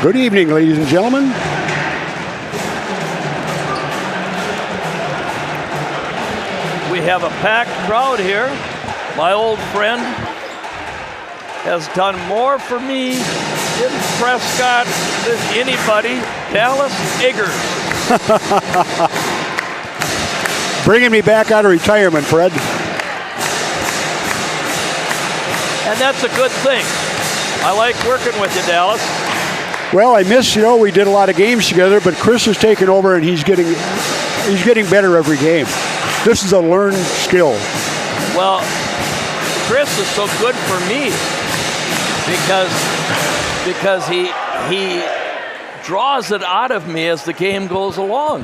Good evening, ladies and gentlemen. We have a packed crowd here. My old friend has done more for me in Prescott than anybody, Dallas Eggers. Bringing me back out of retirement, Fred. And that's a good thing. I like working with you, Dallas. Well, I miss, we did a lot of games together, but Chris has taken over and he's getting better every game. This is a learned skill. Well, Chris is so good for me because he draws it out of me as the game goes along.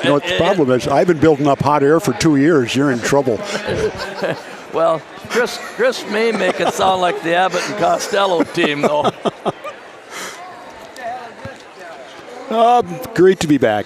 What the problem is, I've been building up hot air for 2 years. You're in trouble. Well, Chris may make it sound like the Abbott and Costello team, though. Great to be back.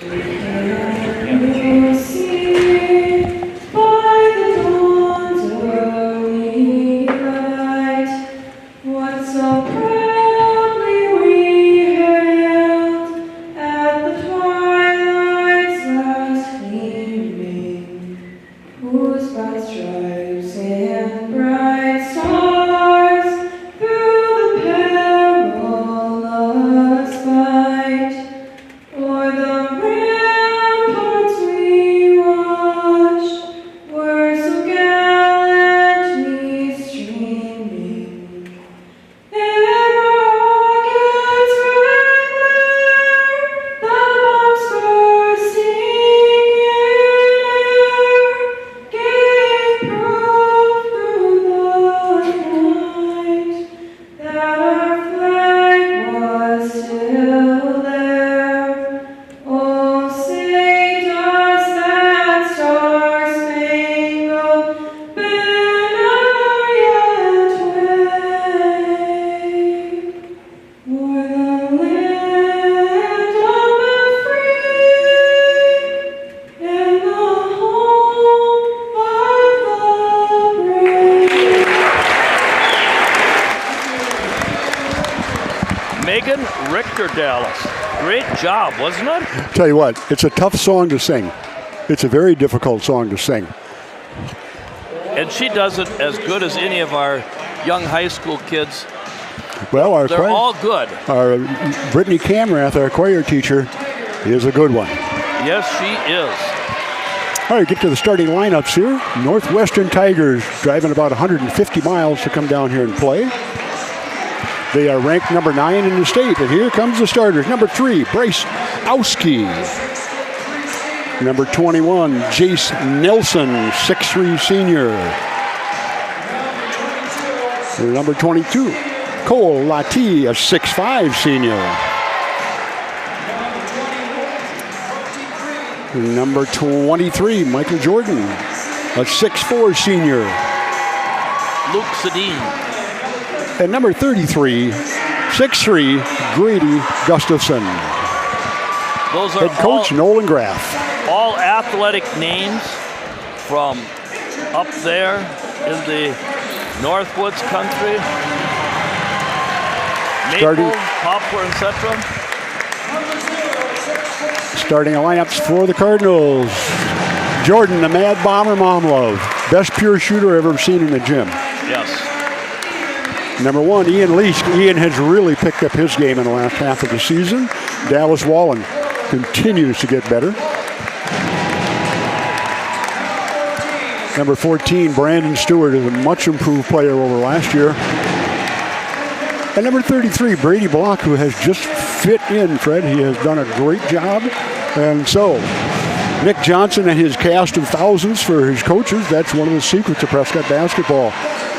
Dallas. Great job, wasn't it? Tell you what, it's a tough song to sing. It's a very difficult song to sing. And she does it as good as any of our young high school kids. Well, they're all good. Our Brittany Camrath, our choir teacher, is a good one. Yes, she is. All right, get to the starting lineups here. Northwestern Tigers driving about 150 miles to come down here and play. They are ranked number 9 in the state. And here comes the starters. Number 3, Bryce Owski. Number 21, Jace Nelson, 6'3" senior. Number 22, Cole Lati, a 6'5" senior. Number 23, Michael Jordan, a 6'4" senior. Luke Sedin. And number 33, 6'3", Grady Gustafson. Those are head coach Nolan Graff. All athletic names from up there in the Northwoods country. Maple, Poplar, etc. Starting lineups for the Cardinals. Jordan, the Mad Bomber Momlove. Best pure shooter I've ever seen in the gym. Yes. Number 1, Ian Leask. Ian has really picked up his game in the last half of the season. Dallas Wallen continues to get better. Number 14, Brandon Stewart is a much improved player over last year. And number 33, Brady Block, who has just fit in, Fred. He has done a great job. And so, Nick Johnson and his cast of thousands for his coaches, that's one of the secrets of Prescott basketball,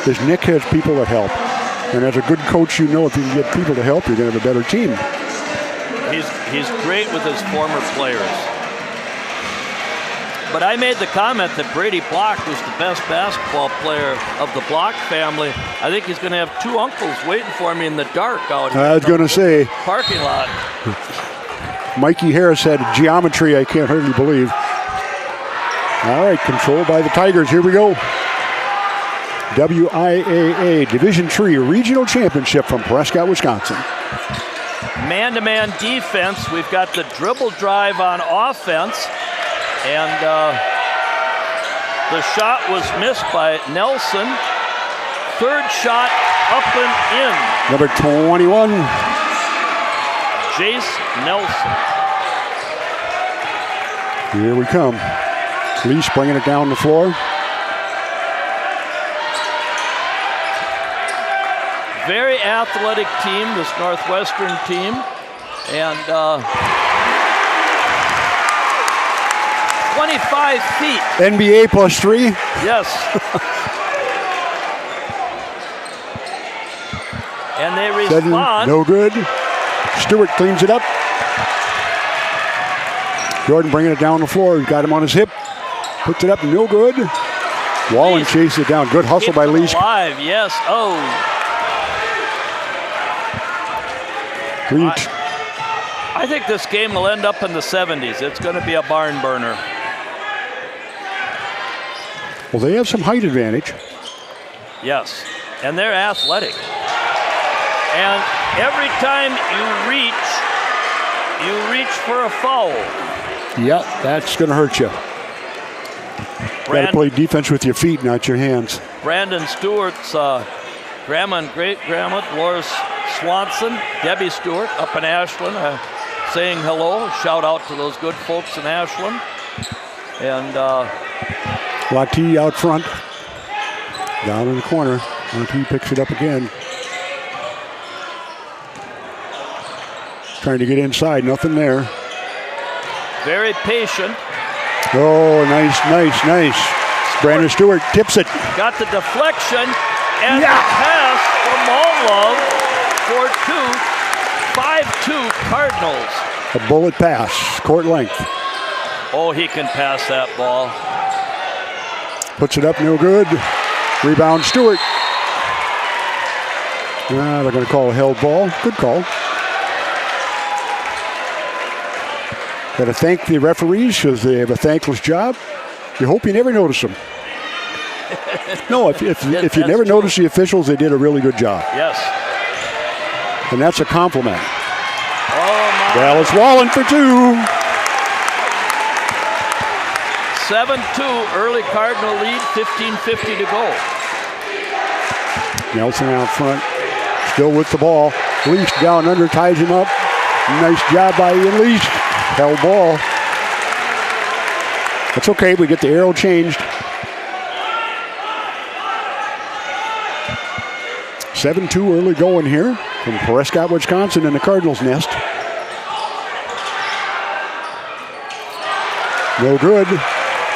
is Nick has people that help. And as a good coach, if you can get people to help, you're going to have a better team. He's great with his former players. But I made the comment that Brady Block was the best basketball player of the Block family. I think he's going to have 2 uncles waiting for me in the dark out here. I was going to say. Parking lot. Mikey Harris had geometry I can't hardly believe. All right, controlled by the Tigers. Here we go. WIAA Division III Regional Championship from Prescott, Wisconsin. Man-to-man defense. We've got the dribble drive on offense. And the shot was missed by Nelson. Third shot up and in. Number 21. Jace Nelson. Here we come. Leash bringing it down the floor. Very athletic team, this Northwestern team. And 25 feet. NBA +3. Yes. And they respond. No good. Stewart cleans it up. Jordan bringing it down the floor. He's got him on his hip. Puts it up. No good. Wallen chases it down. Good hustle by Leash. Alive, yes. Oh. I think this game will end up in the 70s. It's going to be a barn burner. Well, they have some height advantage. Yes, and they're athletic. And every time you reach for a foul. Yeah, that's going to hurt you. Got to play defense with your feet, not your hands. Brandon Stewart's grandma and great-grandma, Dolores Swanson, Debbie Stewart up in Ashland, saying hello. Shout out to those good folks in Ashland. And Lati out front. Down in the corner. Lati picks it up again. Trying to get inside. Nothing there. Very patient. Oh, nice. Brandon Stewart tips it. Got the deflection and the pass from Malov for 5-2 Cardinals. A bullet pass, court length. Oh, he can pass that ball. Puts it up, no good. Rebound, Stewart. They're going to call a held ball. Good call. Got to thank the referees because they have a thankless job. You hope you never notice them. No, if you never notice the officials, they did a really good job. Yes. And that's a compliment. Oh, my. Dallas Wallen for 2. 7-2, early Cardinal lead, 15:50 to go. Nelson out front, still with the ball. Leash down under, ties him up. Nice job by Ian Leash. Held ball. That's okay, we get the arrow changed. 7-2 early going here from Prescott, Wisconsin in the Cardinals' nest. No good.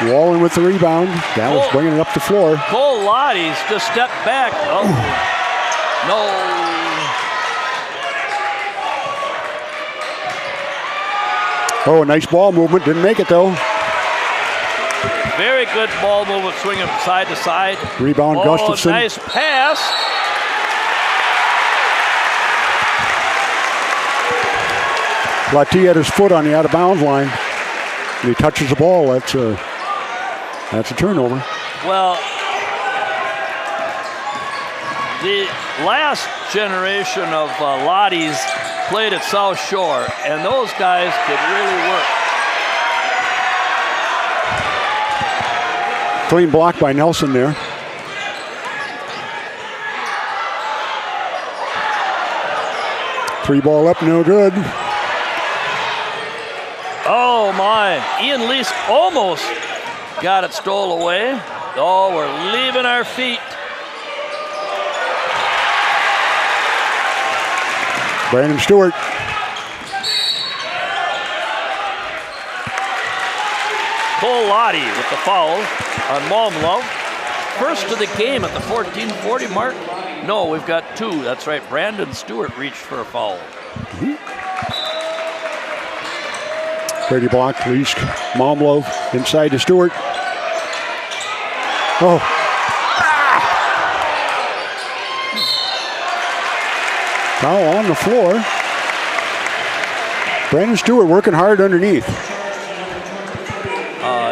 Wallen with the rebound. Dallas bringing it up the floor. Cole Lottie's just stepped back. Oh, no. Oh, a nice ball movement. Didn't make it, though. Very good ball movement, swinging from side to side. Rebound, Gustafson. Nice pass. Lati had his foot on the out-of-bounds line. And he touches the ball. That's a turnover. Well, the last generation of Lotties played at South Shore, and those guys could really work. Clean block by Nelson there. Three ball up, no good. Oh my, Ian Lease almost got it stole away. Oh, we're leaving our feet. Brandon Stewart. Cole Lottie with the foul on Malmlove. First of the game at the 14:40 mark. No, we've got 2. That's right. Brandon Stewart reached for a foul. Brady block, Leash, Malmlove inside to Stewart. Oh. Foul on the floor. Brandon Stewart working hard underneath.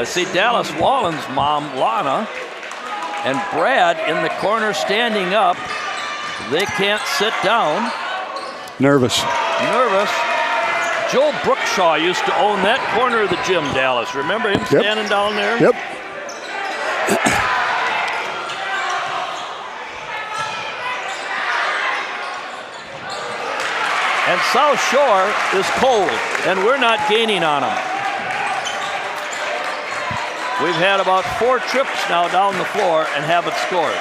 See Dallas Wallen's mom, Lana, And Brad in the corner standing up. They can't sit down. Nervous. Joe Brookshaw used to own that corner of the gym, Dallas. Remember him standing down there? Yep. And South Shore is cold, and we're not gaining on them. We've had about 4 trips now down the floor and haven't scored.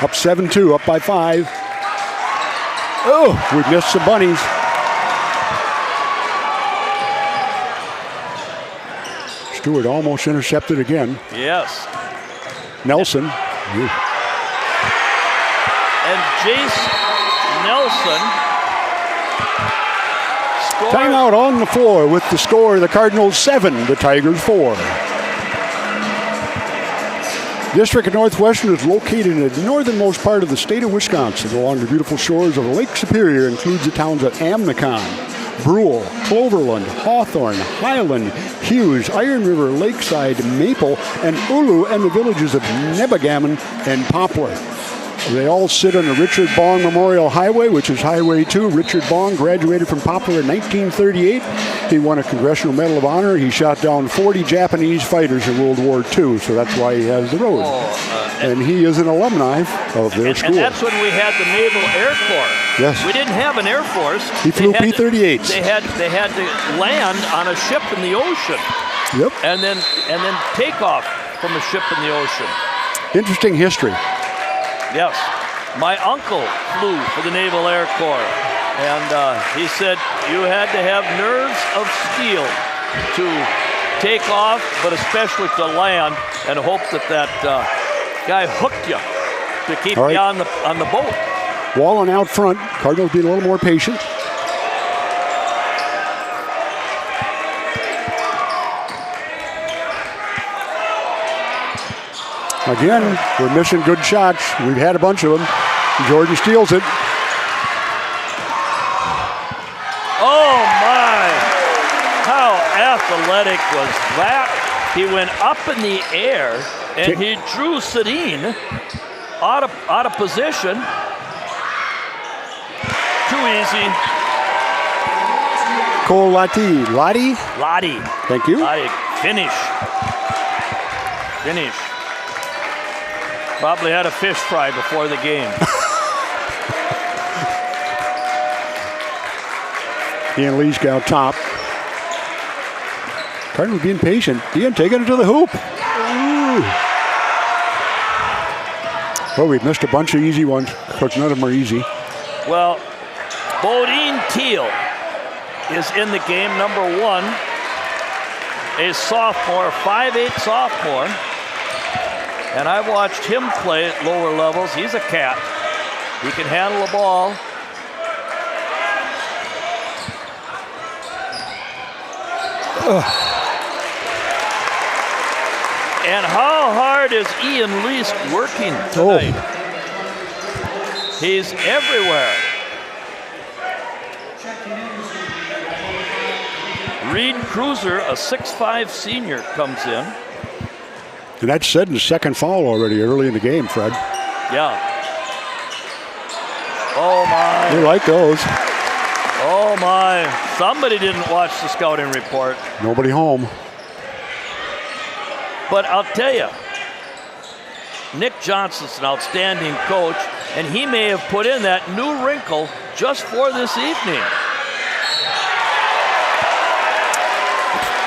Up 7-2, up by 5. Oh, we missed some bunnies. Stewart almost intercepted again. Yes. Nelson. And Jace Nelson scored. Timeout on the floor with the score, the Cardinals 7, the Tigers 4. District of Northwestern is located in the northernmost part of the state of Wisconsin along the beautiful shores of Lake Superior. Includes the towns of Amnicon, Brule, Cloverland, Hawthorne, Highland, Hughes, Iron River, Lakeside, Maple, and Ulu, and the villages of Nebagaman and Poplar. They all sit on the Richard Bong Memorial Highway, which is Highway 2. Richard Bong graduated from Poplar in 1938. He won a Congressional Medal of Honor. He shot down 40 Japanese fighters in World War II, so that's why he has the road. And he is an alumni of their school. And that's when we had the Naval Air Corps. Yes. We didn't have an Air Force. He flew P-38s. They had to land on a ship in the ocean. Yep. And then take off from a ship in the ocean. Interesting history. Yes. My uncle flew for the Naval Air Corps, and he said you had to have nerves of steel to take off, but especially to land, and hope that guy hooked you to keep you on the boat. Wallen out front. Cardinals being a little more patient. Again, we're missing good shots. We've had a bunch of them. Jordan steals it. Oh my! How athletic was that? He went up in the air and he drew Sedin out of position. Too easy. Cole Lottie. Thank you. Lottie. Finish. Probably had a fish fry before the game. Ian Leask out top. Cardinals being patient. Ian taking it to the hoop. Ooh. Well, we've missed a bunch of easy ones. Of course, none of them are easy. Well, Bodine Teal is in the game, number 1. A sophomore, 5'8" sophomore. And I've watched him play at lower levels. He's a cat. He can handle the ball. And how hard is Ian Leask working tonight? He's everywhere. Reed Cruiser, a 6'5" senior, comes in. And that's Sedin's second foul already early in the game, Fred. Yeah. Oh, my. They like those. Oh, my. Somebody didn't watch the scouting report. Nobody home. But I'll tell you, Nick Johnson's an outstanding coach, and he may have put in that new wrinkle just for this evening.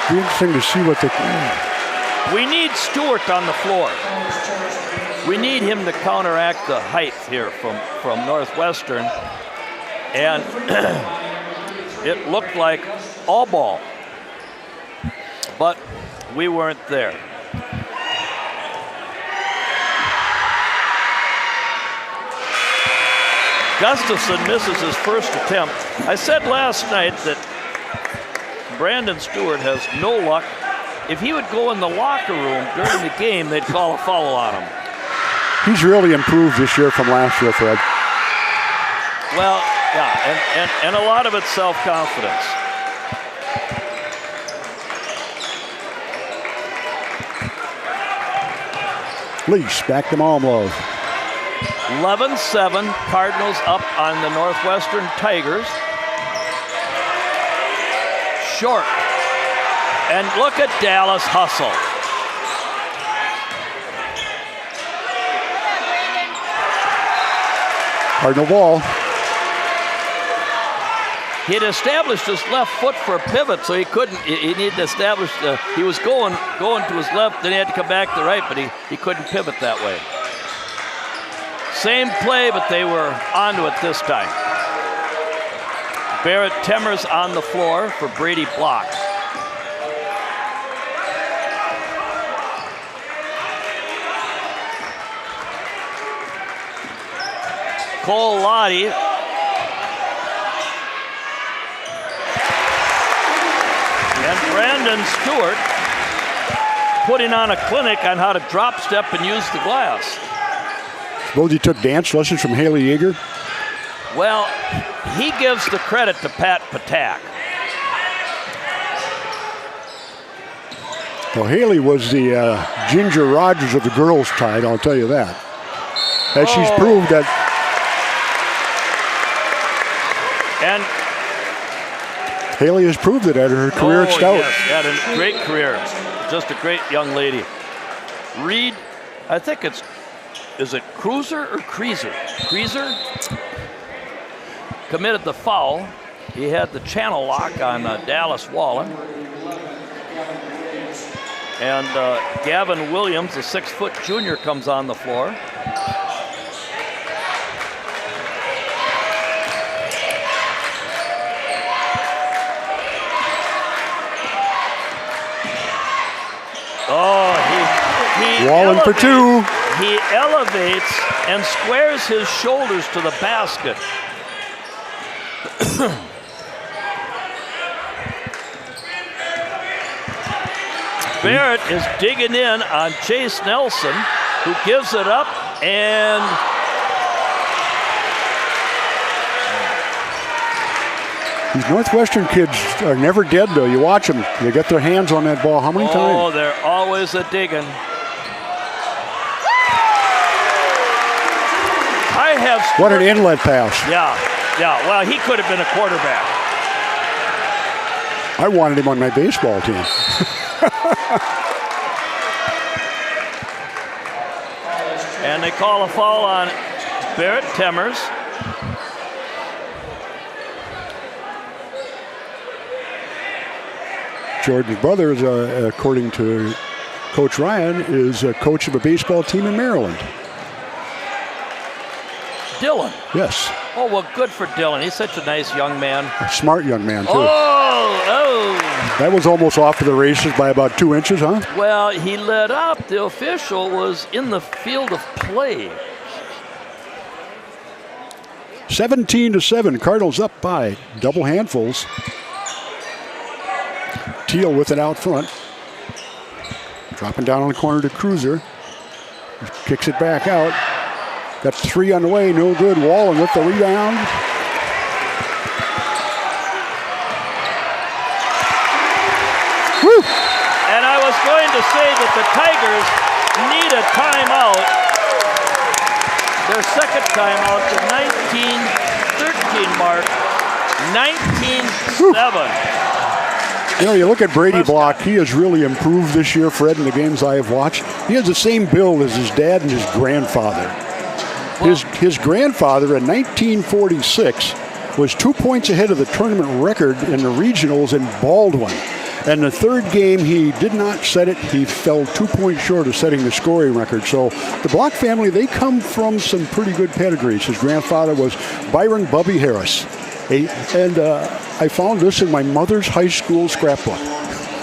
Be interesting to see what they... We need Stewart on the floor. We need him to counteract the height here from Northwestern. And it looked like all ball. But we weren't there. Gustafson misses his first attempt. I said last night that Brandon Stewart has no luck. If he would go in the locker room during the game, they'd call a foul on him. He's really improved this year from last year, Fred. Well, yeah, and a lot of it's self-confidence. Lease back to Malmlove. 11-7, Cardinals up on the Northwestern Tigers. Short. And look at Dallas hustle. Cardinal ball. He had established his left foot for a pivot, so he couldn't. He needed to establish. He was going to his left, then he had to come back to the right, but he couldn't pivot that way. Same play, but they were onto it this time. Barrett Temmers on the floor for Brady Block. Cole Lottie. And Brandon Stewart putting on a clinic on how to drop step and use the glass. Suppose he took dance lessons from Haley Yeager? Well, he gives the credit to Pat Patak. Well, Haley was the Ginger Rogers of the girls' tide, I'll tell you that. As she's proved that. And Haley has proved it at her career at Stout. Yes, had a great career. Just a great young lady. Reed, I think is it Cruiser or Creaser? Creaser committed the foul. He had the channel lock on Dallas Wallen. And Gavin Williams, the 6-foot junior, comes on the floor. Oh, he Wallen for two. He elevates and squares his shoulders to the basket. Barrett is digging in on Chase Nelson, who gives it up, and these Northwestern kids are never dead, though. You watch them. They get their hands on that ball how many times? Oh, they're always a digging. What an inlet pass. Yeah. Well, he could have been a quarterback. I wanted him on my baseball team. And they call a foul on Barrett Temmers. Jordan's brother, is, according to Coach Ryan, is a coach of a baseball team in Maryland. Dylan. Yes. Oh, well, good for Dylan. He's such a nice young man. A smart young man, too. Oh. That was almost off to the races by about 2 inches, huh? Well, he led up. The official was in the field of play. 17-7. Cardinals up by double handfuls. Teal with it out front. Dropping down on the corner to Cruiser. Kicks it back out. Got 3 on the way, no good. Wallen with the rebound. Woo! And I was going to say that the Tigers need a timeout. Their second timeout, the 19-13 mark. 19-7. You know, you look at Brady Block, he has really improved this year, Fred, in the games I have watched. He has the same build as his dad and his grandfather. His grandfather in 1946 was 2 points ahead of the tournament record in the regionals in Baldwin. And the third game, he did not set it. He fell 2 points short of setting the scoring record. So the Block family, they come from some pretty good pedigrees. His grandfather was Byron Bubby Harris. And I found this in my mother's high school scrapbook.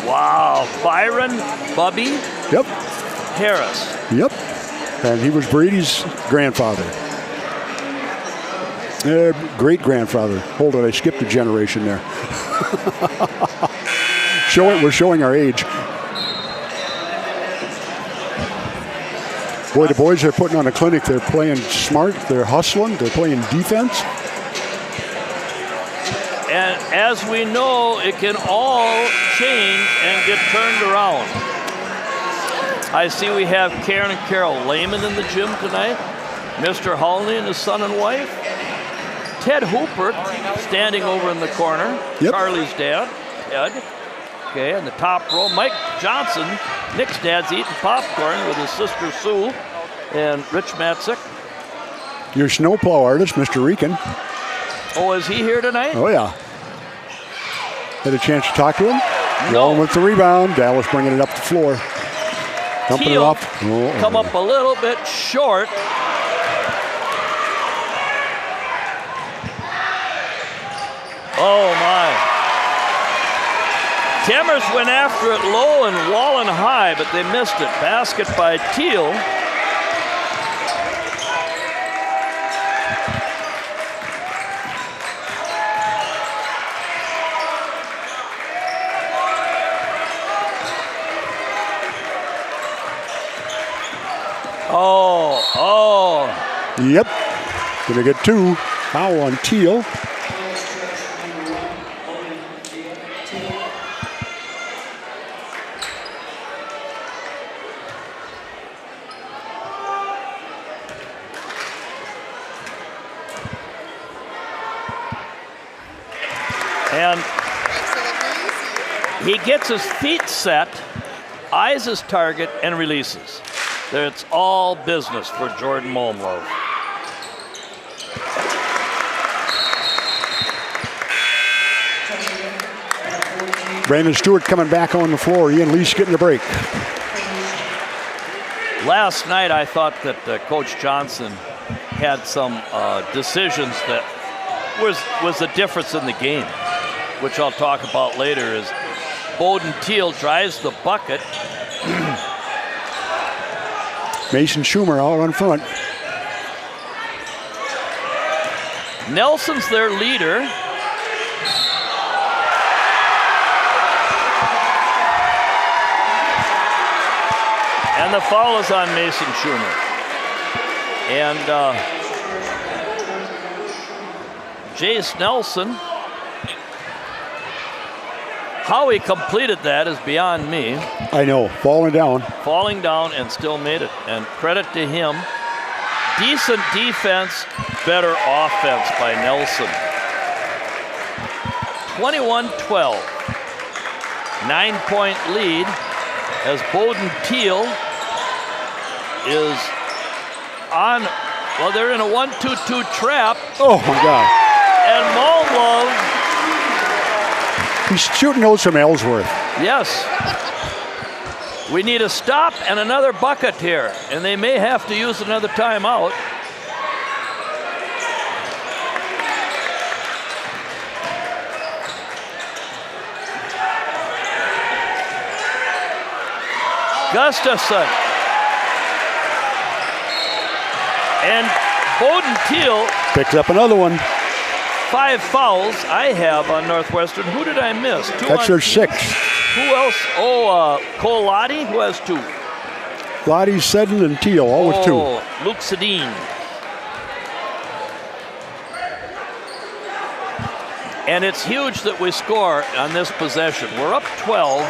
Wow, Byron Bubby Yep. Harris. Yep. And he was Brady's grandfather. Great-grandfather. Hold on, I skipped a generation there. We're showing our age. Boy, the boys are putting on a clinic. They're playing smart. They're hustling. They're playing defense. And as we know, it can all change and get turned around. I see we have Karen and Carol Lehman in the gym tonight. Mr. Holney and his son and wife. Ted Hooper standing over in the corner. Yep. Charlie's dad, Ted. Okay, in the top row, Mike Johnson. Nick's dad's eating popcorn with his sister Sue and Rich Matzik. Your snowplow artist, Mr. Reekin. Oh, is he here tonight? Oh, yeah. Had a chance to talk to him? No. Wallen with the rebound. Dallas bringing it up the floor. Dumping it Teal up. come up a little bit short. Oh, my. Timmers went after it low and Wallen high, but they missed it. Basket by Teal. Oh. Yep. Gonna get 2. Foul on Teal. And he gets his feet set, eyes his target, and releases. It's all business for Jordan Malmlove. Brandon Stewart coming back on the floor. Ian Lease getting the break. Last night I thought that Coach Johnson had some decisions that was the difference in the game, which I'll talk about later. Is Bowden Teal drives the bucket. Mason Schumer out on front. Nelson's their leader. And the foul is on Mason Schumer. And Jace Nelson, how he completed that is beyond me. I know, falling down. Falling down and still made it. And credit to him. Decent defense, better offense by Nelson. 21-12. 9-point lead as Bowden Teal is on, well, they're in a 1-2-2 trap. Oh, my God. And Malmlove. He's shooting those from Ellsworth. Yes. We need a stop and another bucket here, and they may have to use another timeout. Gustafson. And Bowden Teal Picks up another one. 5 fouls I have on Northwestern. Who did I miss? 2 That's on their Teal. 6. Who else? Cole Lottie, who has 2? Lottie, Seddon, and Teal, all with 2. Luke Sedin. And it's huge that we score on this possession. We're up 12,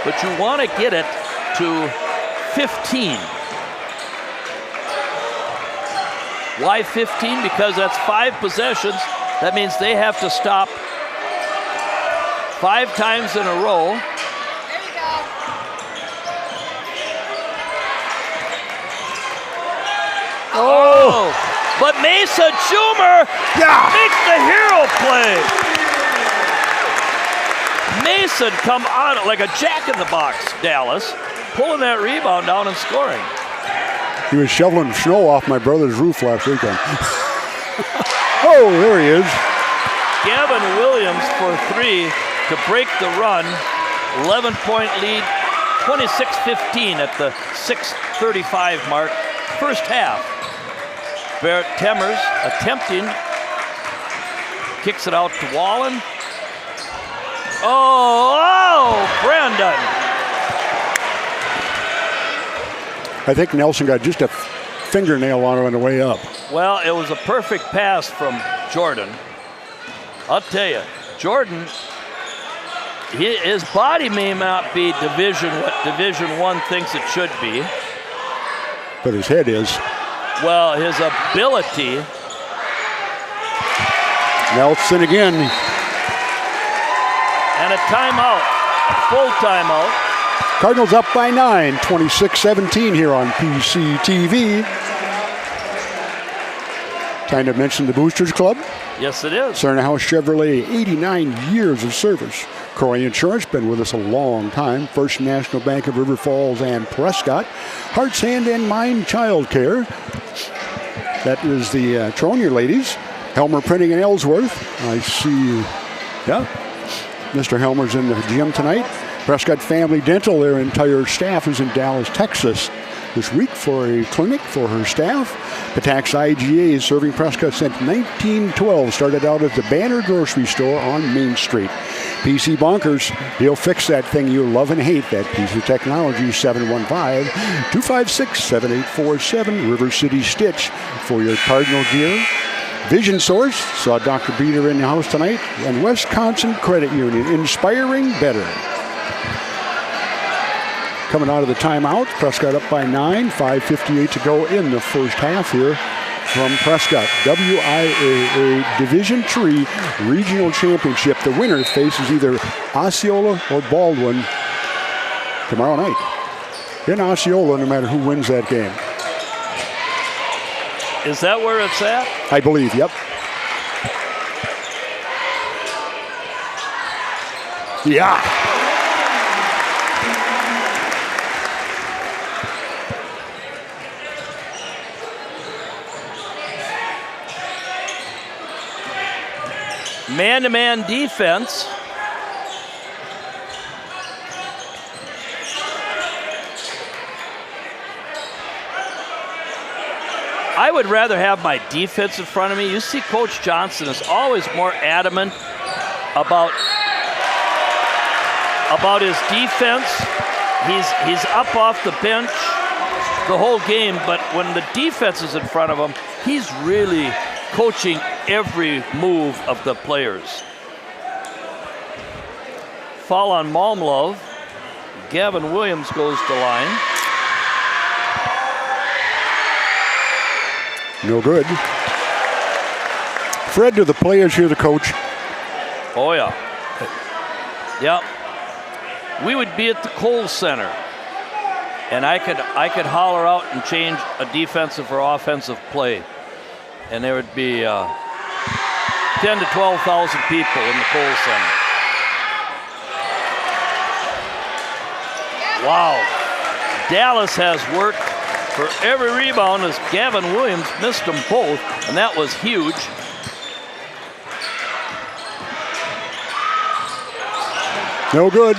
but you want to get it to 15. Why 15? Because that's 5 possessions. That means they have to stop 5 times in a row. There you go. Oh! But Mason Schumer makes the hero play. Mason come on like a jack-in-the-box, Dallas, pulling that rebound down and scoring. He was shoveling snow off my brother's roof last weekend. Oh, there he is. Gavin Williams for 3 to break the run. 11-point lead, 26-15 at the 6:35 mark. First half. Barrett Timmers attempting. Kicks it out to Wallen. Oh, Brandon. I think Nelson got just a fingernail on it on the way up. Well, it was a perfect pass from Jordan. I'll tell you, Jordan, his body may not be what Division I thinks it should be. But his head is. Well, his ability. Nelson again. And a timeout, full timeout. Cardinals up by 9, 26-17 here on PCTV. Time to mention the Boosters Club. Yes, it is. Cerna House Chevrolet, 89 years of service. Croy Insurance, been with us a long time. First National Bank of River Falls and Prescott. Hearts, Hand, and Mind Child Care. That is the Tronier ladies. Helmer Printing in Ellsworth. I see, yeah, Mr. Helmer's in the gym tonight. Prescott Family Dental, their entire staff is in Dallas, Texas this week for a clinic for her staff. Patax IGA is serving Prescott since 1912. Started out as the Banner Grocery Store on Main Street. PC Bonkers, he'll fix that thing you love and hate. That piece of technology, 715-256-7847. River City Stitch for your Cardinal gear. Vision Source, saw Dr. Beater in the house tonight. And Wisconsin Credit Union, inspiring better. Coming out of the timeout, Prescott up by 9, 5:58 to go in the first half here from Prescott. WIAA Division III Regional Championship. The winner faces either Osceola or Baldwin tomorrow night. In Osceola, no matter who wins that game. Is that where it's at? I believe, yep. Yeah. Man-to-man defense. I would rather have my defense in front of me. You see Coach Johnson is always more adamant about his defense. He's up off the bench the whole game, but when the defense is in front of him, he's really coaching every move of the players. Foul on Malmlove. Gavin Williams goes to line. No good. Fred, to the players here, the coach. Oh, yeah. Yep. We would be at the Kohl Center, and I could holler out and change a defensive or offensive play, and there would be 10 to 12,000 people in the Kohl Center. Wow. Dallas has worked for every rebound as Gavin Williams missed them both, and that was huge. No good.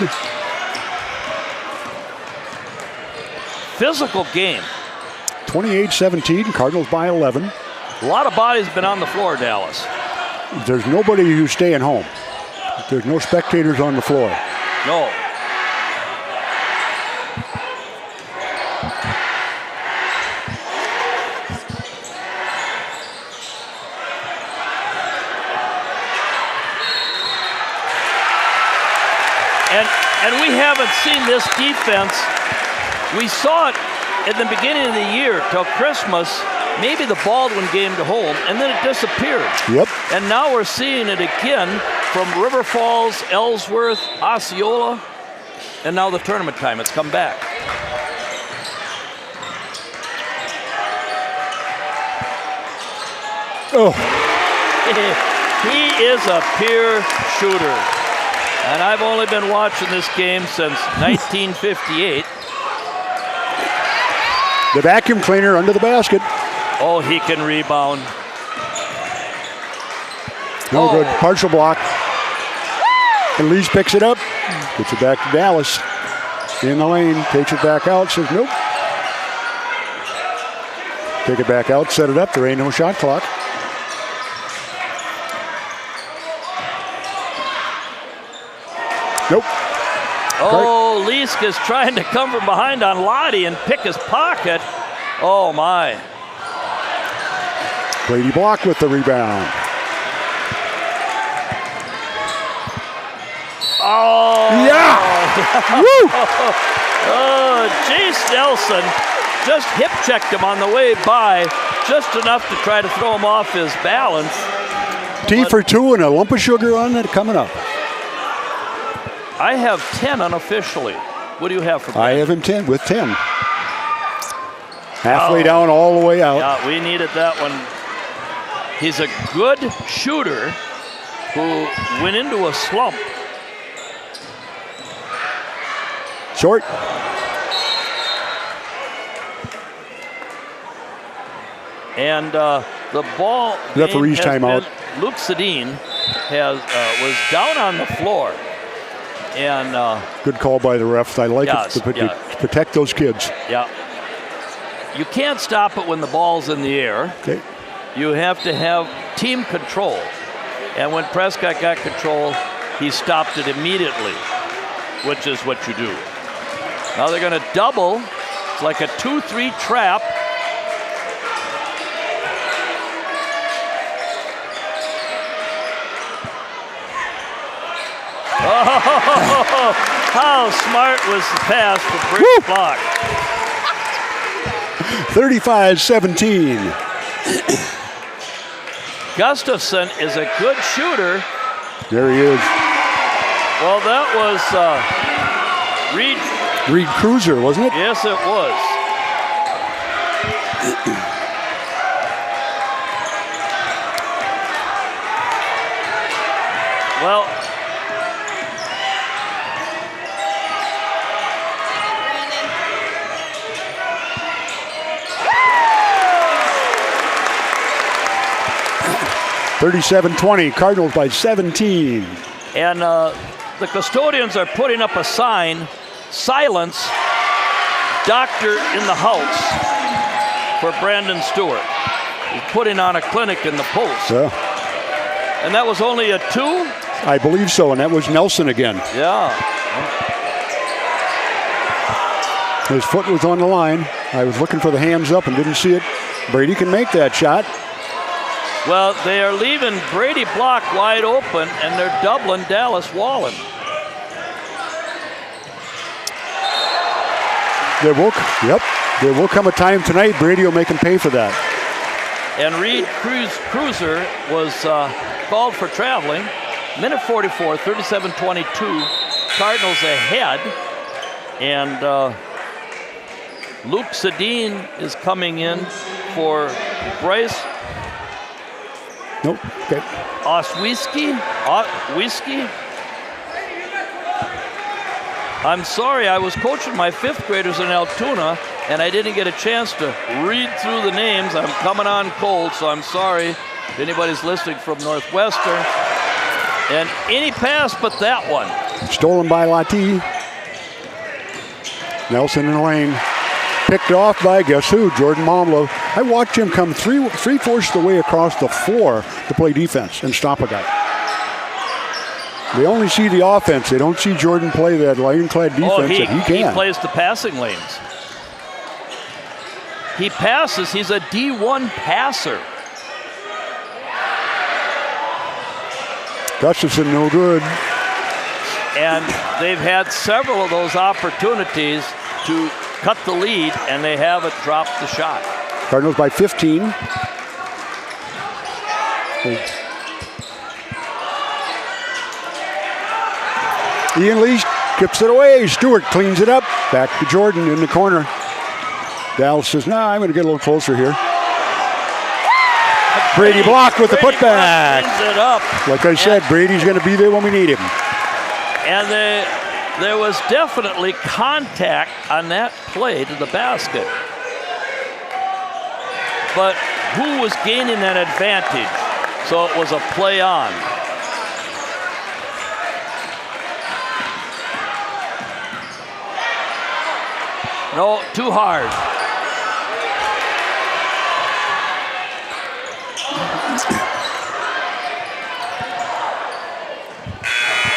Physical game. 28-17, Cardinals by 11. A lot of bodies been on the floor, Dallas. There's nobody who's staying home. There's no spectators on the floor. No. And we haven't seen this defense. We saw it at the beginning of the year till Christmas, maybe the Baldwin game to home, and then it disappeared. Yep. And now we're seeing it again from River Falls, Ellsworth, Osceola, and now the tournament time. It's come back. Oh. He is a pure shooter. And I've only been watching this game since 1958. The vacuum cleaner under the basket. Oh, he can rebound. No good. Partial block. And Lees picks it up. Gets it back to Dallas. In the lane. Takes it back out. Says nope. Take it back out. Set it up. There ain't no shot clock. Nope. Oh, Leesk is trying to come from behind on Lottie and pick his pocket. Oh, my. Brady Block with the rebound. Oh! Yeah! Woo! Oh, Jace Nelson just hip checked him on the way by, just enough to try to throw him off his balance. T for 2 and a lump of sugar on it coming up. I have 10 unofficially. What do you have for me? I have him 10 with 10. Halfway down, all the way out. Yeah, we needed that one. He's a good shooter who went into a slump. Short. And the ball Referee's timeout. Luke Sedin was down on the floor. And good call by the refs. I like yes, it to protect those kids. Yeah. You can't stop it when the ball's in the air. Okay. You have to have team control. And when Prescott got control, he stopped it immediately, which is what you do. Now they're going to double. It's like a 2-3 trap. Oh, how smart was the pass for Brady Block. 35-17. Gustafson is a good shooter. There he is. Well, that was Reed Cruiser, wasn't it? Yes, it was. Well, 37-20, Cardinals by 17. and the custodians are putting up a sign, silence, doctor in the house for Brandon Stewart. He's putting on a clinic in the post. Yeah. And that was only a 2? I believe so, and that was Nelson again. Yeah. His foot was on the line. I was looking for the hands up and didn't see it. Brady can make that shot. Well, they are leaving Brady Block wide open, and they're doubling Dallas Wallen. There will come a time tonight Brady will make him pay for that. And Reed Cruiser was called for traveling. Minute 44, 37-22. Cardinals ahead. And Luke Sedin is coming in for Bryce Nope. Okay. Whiskey. I'm sorry, I was coaching my 5th graders in Altoona, and I didn't get a chance to read through the names. I'm coming on cold, so I'm sorry if anybody's listening from Northwestern. And any pass but that one. Stolen by Lati. Nelson in the lane. Picked off by, guess who? Jordan Momlo. I watched him come three-fourths of the way across the floor to play defense and stop a guy. They only see the offense. They don't see Jordan play that ironclad defense that he can. He plays the passing lanes. He passes. He's a D1 passer. Gustafson, no good. And they've had several of those opportunities to cut the lead, and they haven't dropped the shot. Cardinals by 15. Ian Lee skips it away. Stewart cleans it up. Back to Jordan in the corner. Dallas says, nah, I'm going to get a little closer here. Brady blocked with the putback. Cleans it up. Like I said, Brady's going to be there when we need him. And there was definitely contact on that play to the basket. But who was gaining that advantage? So it was a play on. No, too hard.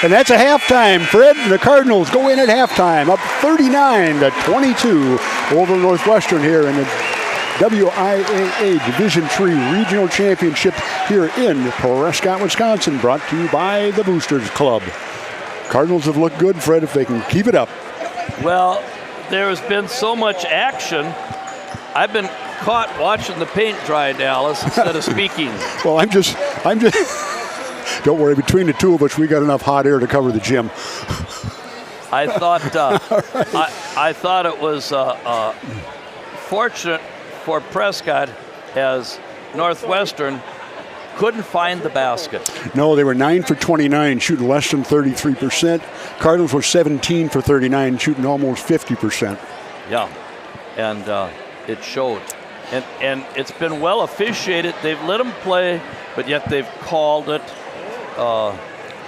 And that's a halftime, Fred. The Cardinals go in at halftime, up 39-22 over Northwestern here in the WIAA Division III Regional Championship here in Prescott, Wisconsin, brought to you by the Boosters Club. Cardinals have looked good, Fred, if they can keep it up. Well, there has been so much action. I've been caught watching the paint dry, Dallas, instead of speaking. Well, I'm just. Don't worry, between the two of us, we got enough hot air to cover the gym. I thought I thought it was fortunate for Prescott as Northwestern couldn't find the basket. No, they were 9 for 29, shooting less than 33%. Cardinals were 17 for 39, shooting almost 50%. Yeah, and it showed. And it's been well officiated. They've let them play, but yet they've called it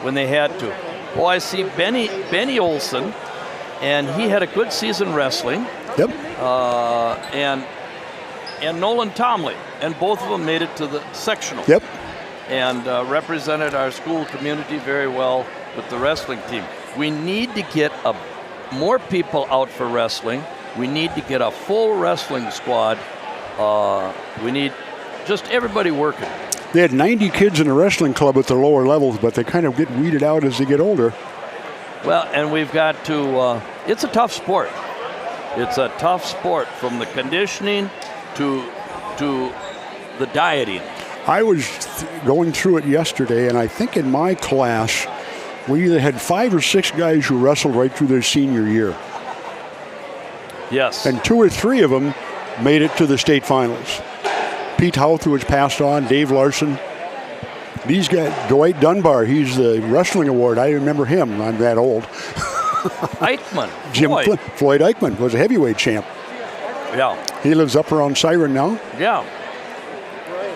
when they had to. Oh, I see Benny Olson, and he had a good season wrestling. Yep. And Nolan Tomley, and both of them made it to the sectional. Yep. And represented our school community very well with the wrestling team. We need to get more people out for wrestling. We need to get a full wrestling squad. We need just everybody working. They had 90 kids in the wrestling club at the lower levels, but they kind of get weeded out as they get older. Well, and we've got to, it's a tough sport. It's a tough sport, from the conditioning to the dieting. I was going through it yesterday, and I think in my class, we either had 5 or 6 guys who wrestled right through their senior year. Yes. And 2 or 3 of them made it to the state finals. Pete Houth, who was passed on, Dave Larson. These guys, Dwight Dunbar, he's the wrestling award. I remember him. I'm that old. Eichmann. Floyd Eichmann was a heavyweight champ. Yeah. He lives up around Siren now. Yeah.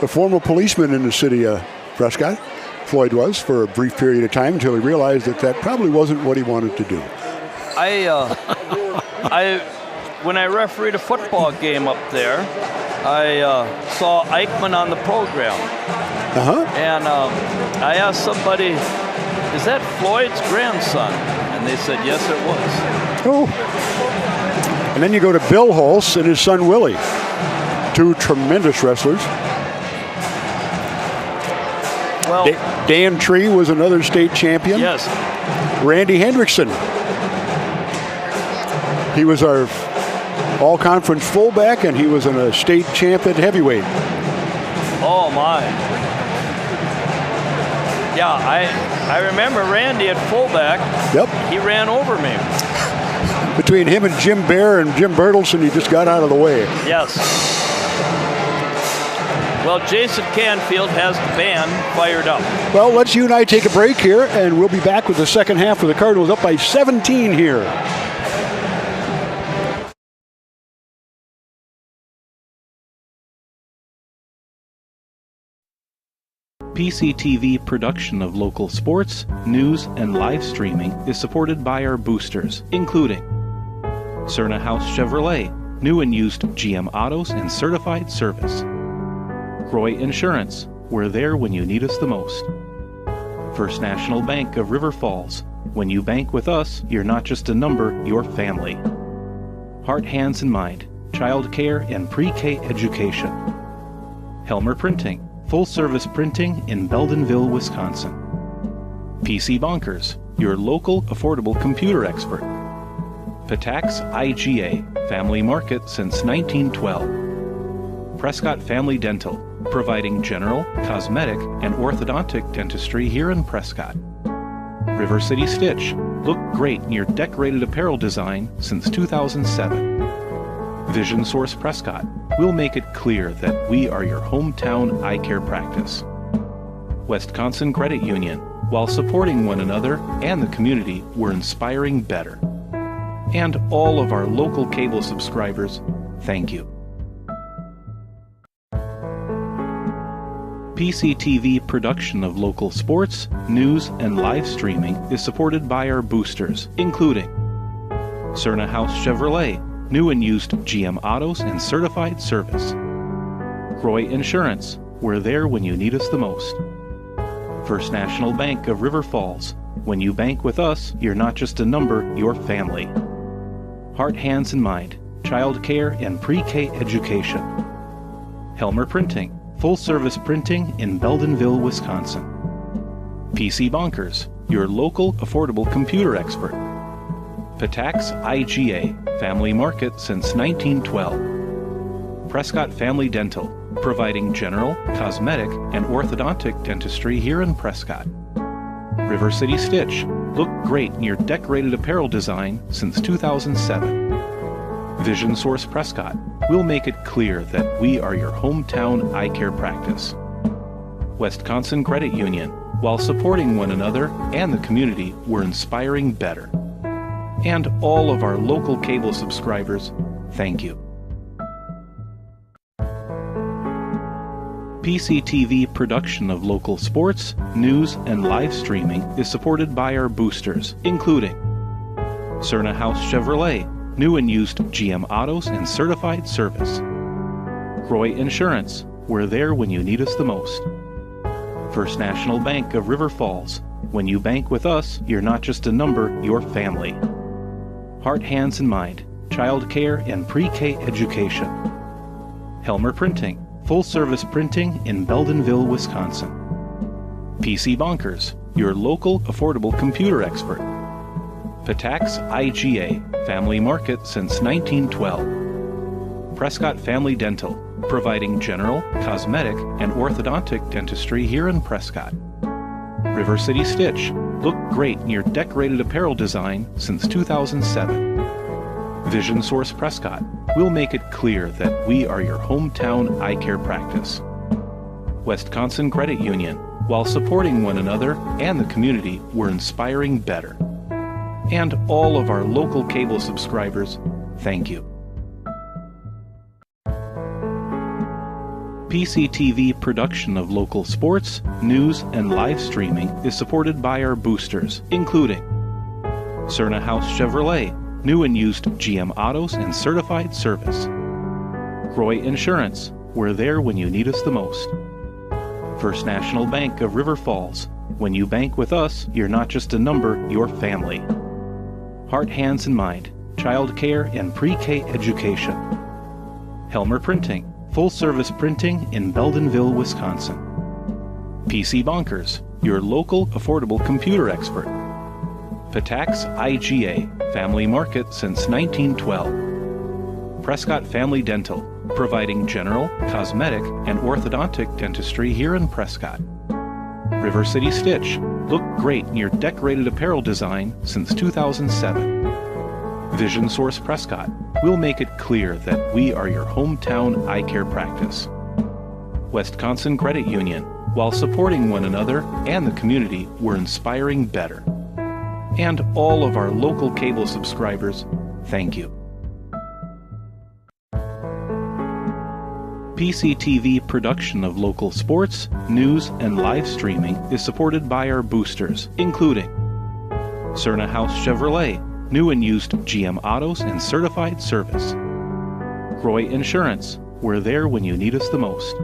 A former policeman in the city of Prescott, Floyd was, for a brief period of time until he realized that probably wasn't what he wanted to do. When I refereed a football game up there, I saw Eichmann on the program. And I asked somebody, is that Floyd's grandson? And they said, yes, it was. Oh. And then you go to Bill Hulse and his son Willie, 2 tremendous wrestlers. Well, Dan Tree was another state champion. Yes. Randy Hendrickson. He was our all-conference fullback, and he was in a state champ at heavyweight. Oh, my. Yeah, I remember Randy at fullback. Yep. He ran over me. Between him and Jim Bear and Jim Bertelson, he just got out of the way. Yes. Well, Jason Canfield has the band fired up. Well, let's you and I take a break here, and we'll be back with the second half of the Cardinals up by 17 here. PCTV production of local sports, news, and live streaming is supported by our boosters, including Cerna House Chevrolet, new and used GM autos and certified service. Roy Insurance, we're there when you need us the most. First National Bank of River Falls, when you bank with us, you're not just a number, you're family. Heart, Hands, and Mind, child care and pre-K education. Helmer Printing, full-service printing in Beldenville, Wisconsin. PC Bonkers, your local affordable computer expert. Patax IGA, family market since 1912. Prescott Family Dental, providing general, cosmetic, and orthodontic dentistry here in Prescott. River City Stitch, look great in your decorated apparel design since 2007. Vision Source Prescott, we'll make it clear that we are your hometown eye care practice. Wisconsin Credit Union, while supporting one another and the community, we're inspiring better. And all of our local cable subscribers, thank you. PCTV production of local sports, news, and live streaming is supported by our boosters, including Cerna House Chevrolet, new and used GM autos and certified service. Roy Insurance, we're there when you need us the most. First National Bank of River Falls, when you bank with us, you're not just a number, you're family. Heart, Hands, and Mind, child care and pre-K education. Helmer Printing, full-service printing in Beldenville, Wisconsin. PC Bonkers, your local affordable computer expert. Patax IGA, family market since 1912. Prescott Family Dental, providing general, cosmetic, and orthodontic dentistry here in Prescott. River City Stitch, look great in your decorated apparel design since 2007. Vision Source Prescott, we'll make it clear that we are your hometown eye care practice. Wisconsin Credit Union, while supporting one another and the community, we're inspiring better. And all of our local cable subscribers, thank you. PCTV production of local sports, news, and live streaming is supported by our boosters, including Cerna House Chevrolet, new and used GM autos and certified service. Roy Insurance, we're there when you need us the most. First National Bank of River Falls, when you bank with us, you're not just a number, you're family. Heart, Hands, and Mind, child care and pre-K education. Helmer Printing, full-service printing in Beldenville, Wisconsin. PC Bonkers, your local affordable computer expert. Patax IGA, family market since 1912. Prescott Family Dental, providing general, cosmetic, and orthodontic dentistry here in Prescott. River City Stitch, look great in your decorated apparel design since 2007. Vision Source Prescott, we'll make it clear that we are your hometown eye care practice. Wisconsin Credit Union, while supporting one another and the community, we're inspiring better. And all of our local cable subscribers, thank you. PCTV production of local sports, news, and live streaming is supported by our boosters, including Cerna House Chevrolet, new and used GM autos and certified service. Roy Insurance, we're there when you need us the most. First National Bank of River Falls, when you bank with us, you're not just a number, you're family. Heart, Hands, and Mind, child care and pre-K education. Helmer Printing, full-service printing in Beldenville, Wisconsin. PC Bonkers, your local affordable computer expert. Patax IGA, family market since 1912. Prescott Family Dental, providing general, cosmetic, and orthodontic dentistry here in Prescott. River City Stitch, look great in your decorated apparel design since 2007. Vision Source Prescott, we'll make it clear that we are your hometown eye care practice. Wisconsin Credit Union, while supporting one another and the community, we're inspiring better. And all of our local cable subscribers, thank you. PCTV production of local sports, news, and live streaming is supported by our boosters, including Cerna House Chevrolet, new and used GM autos and certified service. Roy Insurance, we're there when you need us the most.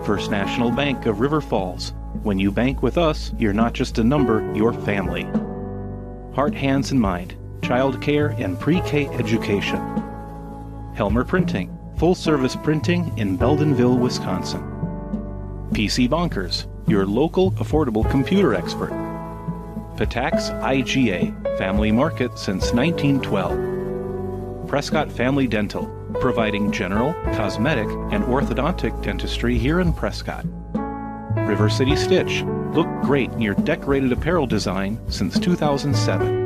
First National Bank of River Falls, when you bank with us, you're not just a number, you're family. Heart, Hands, and Mind, child care and pre-K education. Helmer Printing, full-service printing in Beldenville, Wisconsin. PC Bonkers, your local affordable computer expert. Patax IGA, family market since 1912. Prescott Family Dental, providing general, cosmetic, and orthodontic dentistry here in Prescott. River City Stitch, look great in your decorated apparel design since 2007.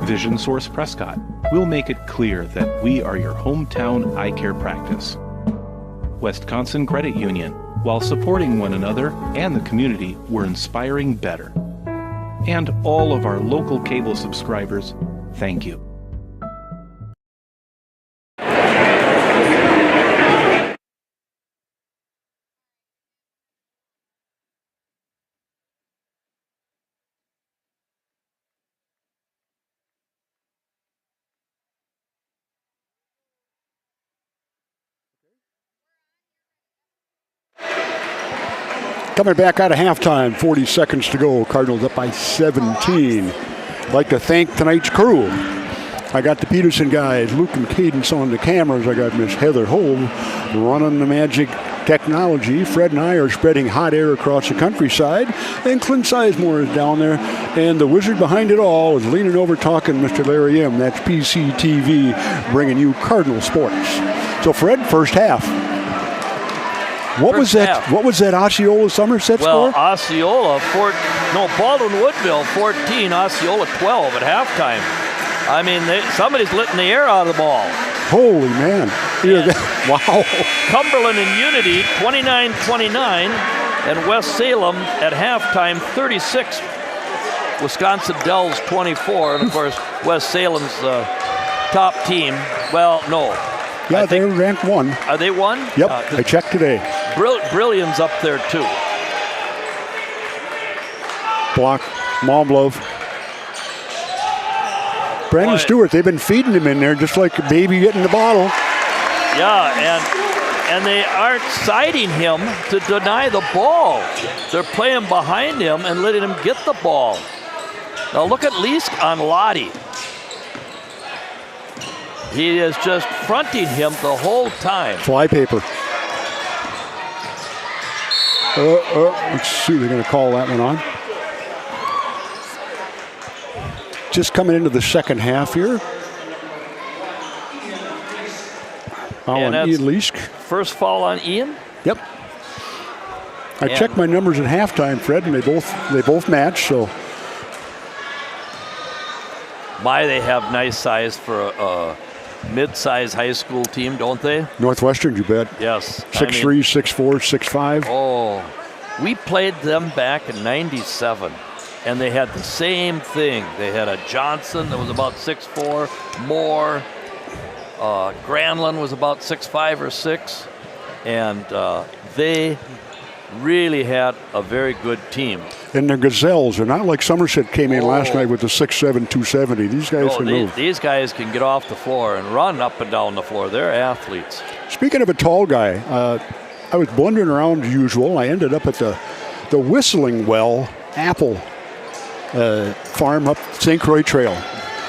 Vision Source Prescott, we'll make it clear that we are your hometown eye care practice. Wisconsin Credit Union, while supporting one another and the community, we're inspiring better. And all of our local cable subscribers, thank you. Coming back out of halftime, 40 seconds to go. Cardinals up by 17. I'd like to thank tonight's crew. I got the Peterson guys, Luke and Cadence on the cameras. I got Miss Heather Holm running the magic technology. Fred and I are spreading hot air across the countryside, and Clint Sizemore is down there. And the wizard behind it all is leaning over talking Mr. Larry M. That's PCTV bringing you Cardinal sports. So Fred, first half. What was that Osceola Somerset Well, score? Osceola, Baldwin Woodville 14, Osceola 12 at halftime. I mean, somebody's letting the air out of the ball. Holy man. Wow. Cumberland and Unity 29-29, and West Salem at halftime 36. Wisconsin Dells 24, and of course West Salem's top team. Well, no. Yeah, they're ranked 1. Are they 1? Yep, I checked today. Brilliant's up there too. Block, Momblove. Brandon Stewart, they've been feeding him in there just like a baby getting the bottle. Yeah, and they aren't siding him to deny the ball. They're playing behind him and letting him get the ball. Now look at Leask on Lottie. He is just fronting him the whole time. Flypaper. Let's see, they're going to call that one on. Just coming into the second half here. Foul on Ian Leask. First foul on Ian? Yep. I checked my numbers at halftime, Fred, and they both match, so. They have nice size for a mid-size high school team, don't they? Northwestern, you bet. Yes. 6'3", 6'4", 6'5". Oh, we played them back in '97, and they had the same thing. They had a Johnson that was about 6'4", Moore, Granlund was about 6'5" or 6", and they really had a very good team. And the Gazelles, they're not like Somerset came in last night with the 6'7", 270. These guys can move. These guys can get off the floor and run up and down the floor. They're athletes. Speaking of a tall guy, I was blundering around as usual. I ended up at the Whistling Well Apple farm up St. Croix Trail.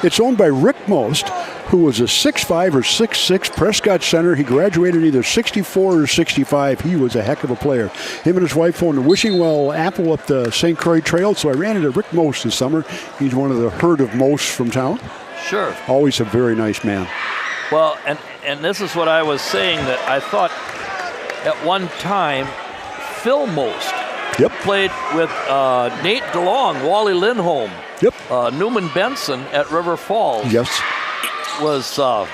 It's owned by Rick Most, who was a 6'5" or 6'6" Prescott center. He graduated either 64 or 65. He was a heck of a player. Him and his wife owned the Wishing Well Apple up the St. Croix Trail, so I ran into Rick Most this summer. He's one of the herd of Mosts from town. Sure. Always a very nice man. Well, and this is what I was saying, that I thought at one time Phil Most played with Nate DeLong, Wally Lindholm, Newman Benson at River Falls. Yes. Was the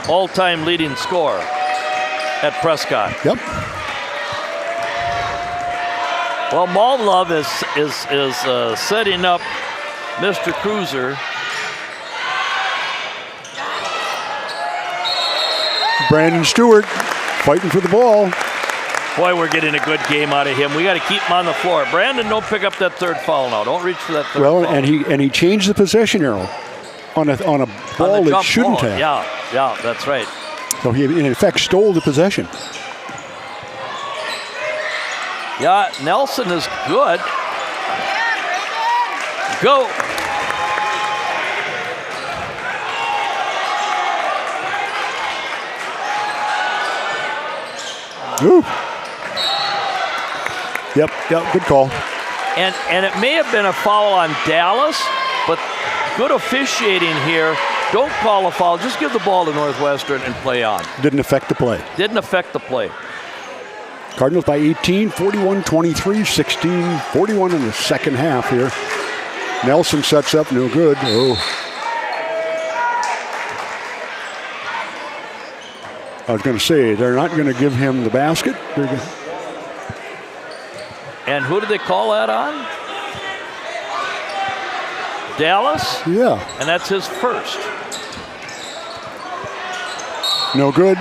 all-time leading scorer at Prescott. Yep. Well, Maldlove is setting up Mr. Cruiser. Brandon Stewart fighting for the ball. Boy, we're getting a good game out of him. We got to keep him on the floor. Brandon, don't pick up that third foul now. Don't reach for that third foul. Well, and he changed the possession arrow on a ball that shouldn't have. Yeah, that's right. So he, in effect, stole the possession. Yeah, Nelson is good. Go. Ooh. Yep, good call. And it may have been a foul on Dallas, but good officiating here. Don't call a foul. Just give the ball to Northwestern and play on. Didn't affect the play. Didn't affect the play. Cardinals by 18, 41-23, 16-41 in the second half here. Nelson sets up, no good. Oh. I was going to say, they're not going to give him the basket. And who did they call that on? Dallas? Yeah. And that's his first. No good.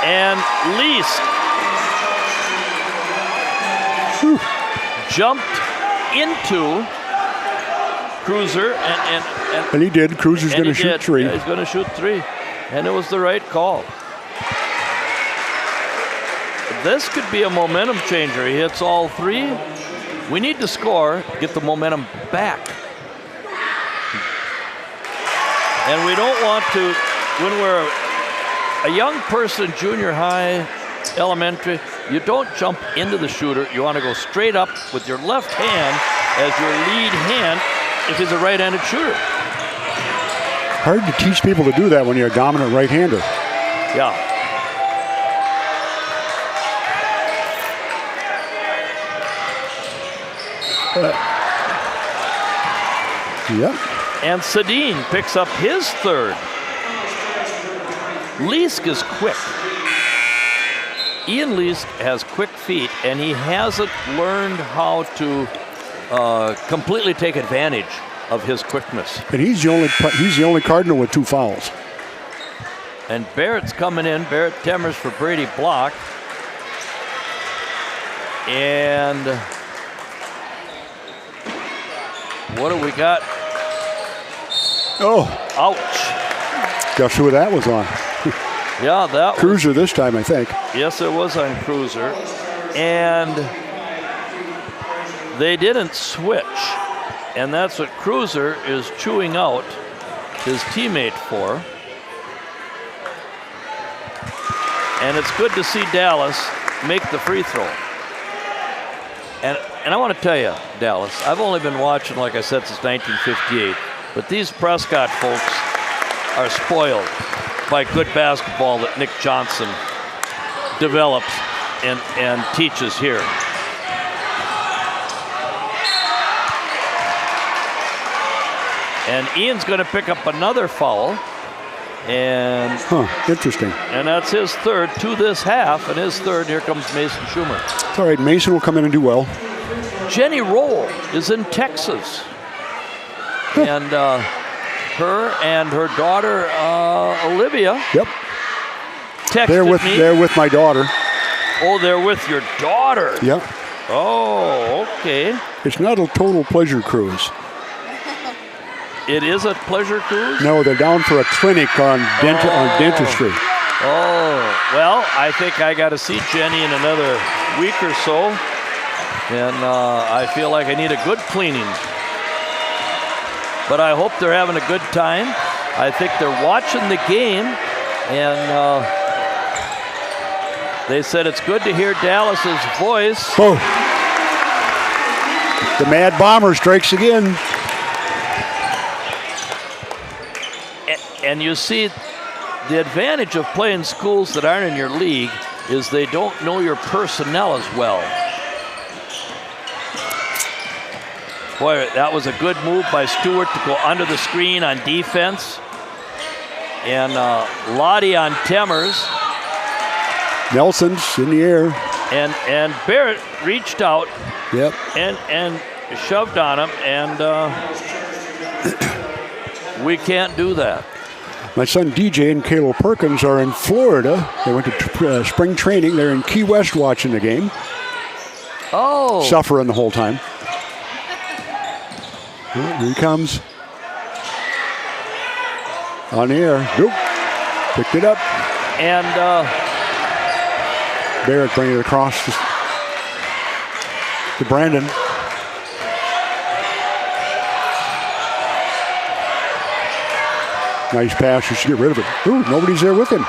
And Leask jumped into Cruiser and he did. Cruiser's going to shoot three. Yeah, he's going to shoot three. And it was the right call. This could be a momentum changer. He hits all three. We need to score, get the momentum back. And we don't want to when we're a young person, junior high, elementary, you don't jump into the shooter. You want to go straight up with your left hand as your lead hand if he's a right-handed shooter. Hard to teach people to do that when you're a dominant right-hander. Yeah. Yep. And Sedin picks up his third. Leask is quick. Ian Leask has quick feet, and he hasn't learned how to completely take advantage of his quickness. And he's the only Cardinal with 2 fouls. And Barrett's coming in. Barrett Temmers for Brady Block. And what do we got? Oh. Ouch. Guess who that was on? Yeah, that was Cruiser this time, I think. Yes, it was on Cruiser. And they didn't switch. And that's what Cruiser is chewing out his teammate for. And it's good to see Dallas make the free throw. And I want to tell you, Dallas, I've only been watching, like I said, since 1958. But these Prescott folks are spoiled by good basketball that Nick Johnson develops and teaches here. And Ian's going to pick up another foul. And interesting. And that's his third to this half. And his third, here comes Mason Schumer. It's all right. Mason will come in and do well. Jenny Roll is in Texas. And her and her daughter, Olivia. Yep. Texted me. They're with my daughter. Oh, they're with your daughter. Yep. Oh, okay. It's not a total pleasure cruise. It is a pleasure cruise? No, they're down for a clinic on dentistry. Oh, well, I think I got to see Jenny in another week or so. And I feel like I need a good cleaning. But I hope they're having a good time. I think they're watching the game. And they said it's good to hear Dallas's voice. Oh. The Mad Bomber strikes again. And you see, the advantage of playing schools that aren't in your league is they don't know your personnel as well. Boy, that was a good move by Stewart to go under the screen on defense. And Lottie on Temmers. Nelson's in the air. And Barrett reached out. Yep. And shoved on him. And we can't do that. My son DJ and Caleb Perkins are in Florida. They went to spring training. They're in Key West watching the game. Oh. Suffering the whole time. Oh, here he comes. On the air. Nope. Picked it up. And Barrett bringing it across to Brandon. Nice pass, just to get rid of it. Ooh, nobody's there with him.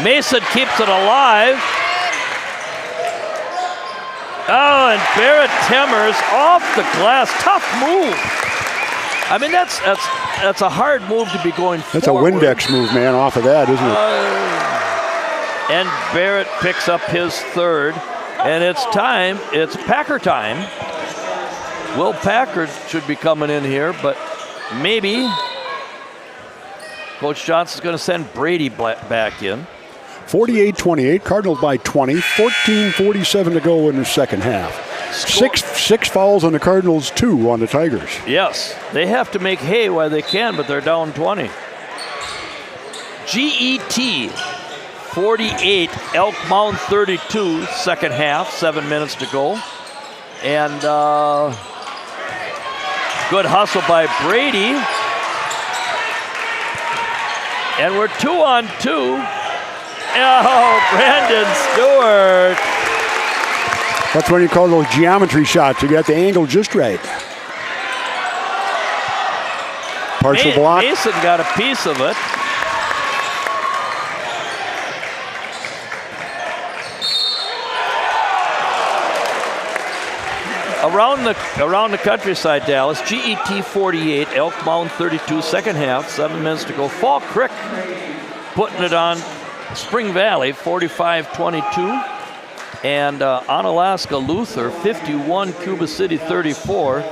Mason keeps it alive. Oh, and Barrett Temmers off the glass. Tough move. I mean, that's a hard move to be going That's forward. a Windex move, man, off of that, isn't it? And Barrett picks up his third. And it's time. It's Packer time. Will Packard should be coming in here, but maybe Coach Johnson's going to send Brady back in. 48-28, Cardinals by 20, 14:47 to go in the second half. Six fouls on the Cardinals, 2 on the Tigers. Yes, they have to make hay while they can, but they're down 20. GET 48, Elk Mound 32, second half, 7 minutes to go. And good hustle by Brady. And we're 2-on-2. Oh, Brandon Stewart. That's when you call those geometry shots. You got the angle just right. Partial block. Mason got a piece of it. Around the countryside, Dallas, GET 48, Elk Mound 32, second half, 7 minutes to go. Fall Creek putting it on Spring Valley, 45-22. And Onalaska Luther, 51, Cuba City 34.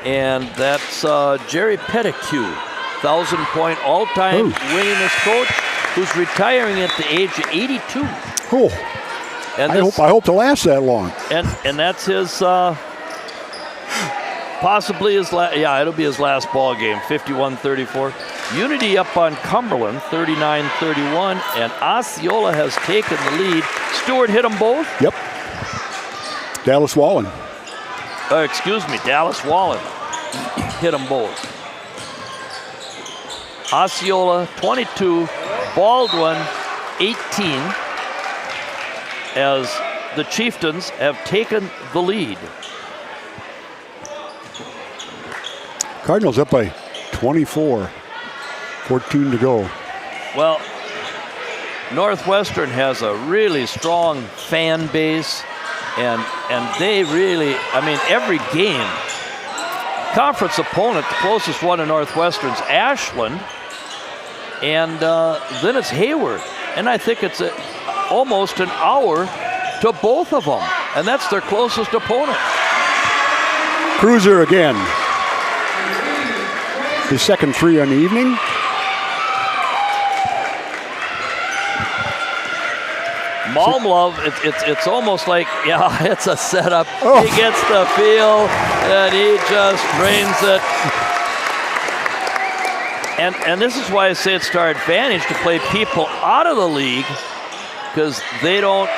And that's Jerry Pettigrew, 1,000-point all-time winningest coach, who's retiring at the age of 82. Cool. And I hope to last that long. And that's his possibly his last. Yeah, it'll be his last ball game. 51-34. Unity up on Cumberland, 39-31, and Osceola has taken the lead. Stewart hit them both. Yep. Dallas Wallen. Dallas Wallen hit them both. Osceola 22, Baldwin 18, as the Chieftains have taken the lead. Cardinals up by 24. 14 to go. Well, Northwestern has a really strong fan base, and they really, every game, conference opponent, the closest one to Northwestern's Ashland, and then it's Hayward. And I think it's almost an hour to both of them, and that's their closest opponent. Cruiser again. His second three on the evening. Malmlove, it's almost like, it's a setup. Oh. He gets the feel, and he just drains it. And this is why I say it's to our advantage to play people out of the league, because they don't.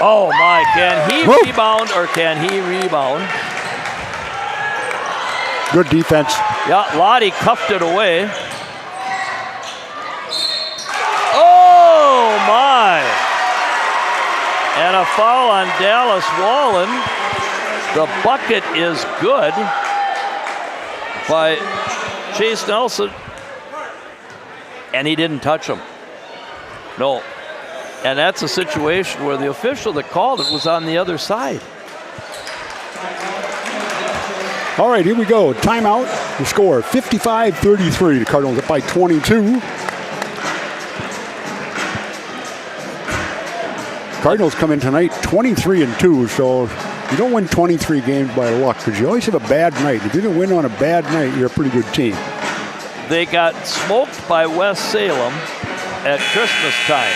Oh my, can he rebound or can he rebound? Good defense. Yeah, Lottie cuffed it away. Oh my! And a foul on Dallas Wallen. The bucket is good by Chase Nelson. And he didn't touch him. No. And that's a situation where the official that called it was on the other side. All right, here we go. Timeout. The score 55-33. The Cardinals up by 22. Cardinals come in tonight 23-2, so you don't win 23 games by luck, because you always have a bad night. If you didn't win on a bad night, you're a pretty good team. They got smoked by West Salem at Christmas time,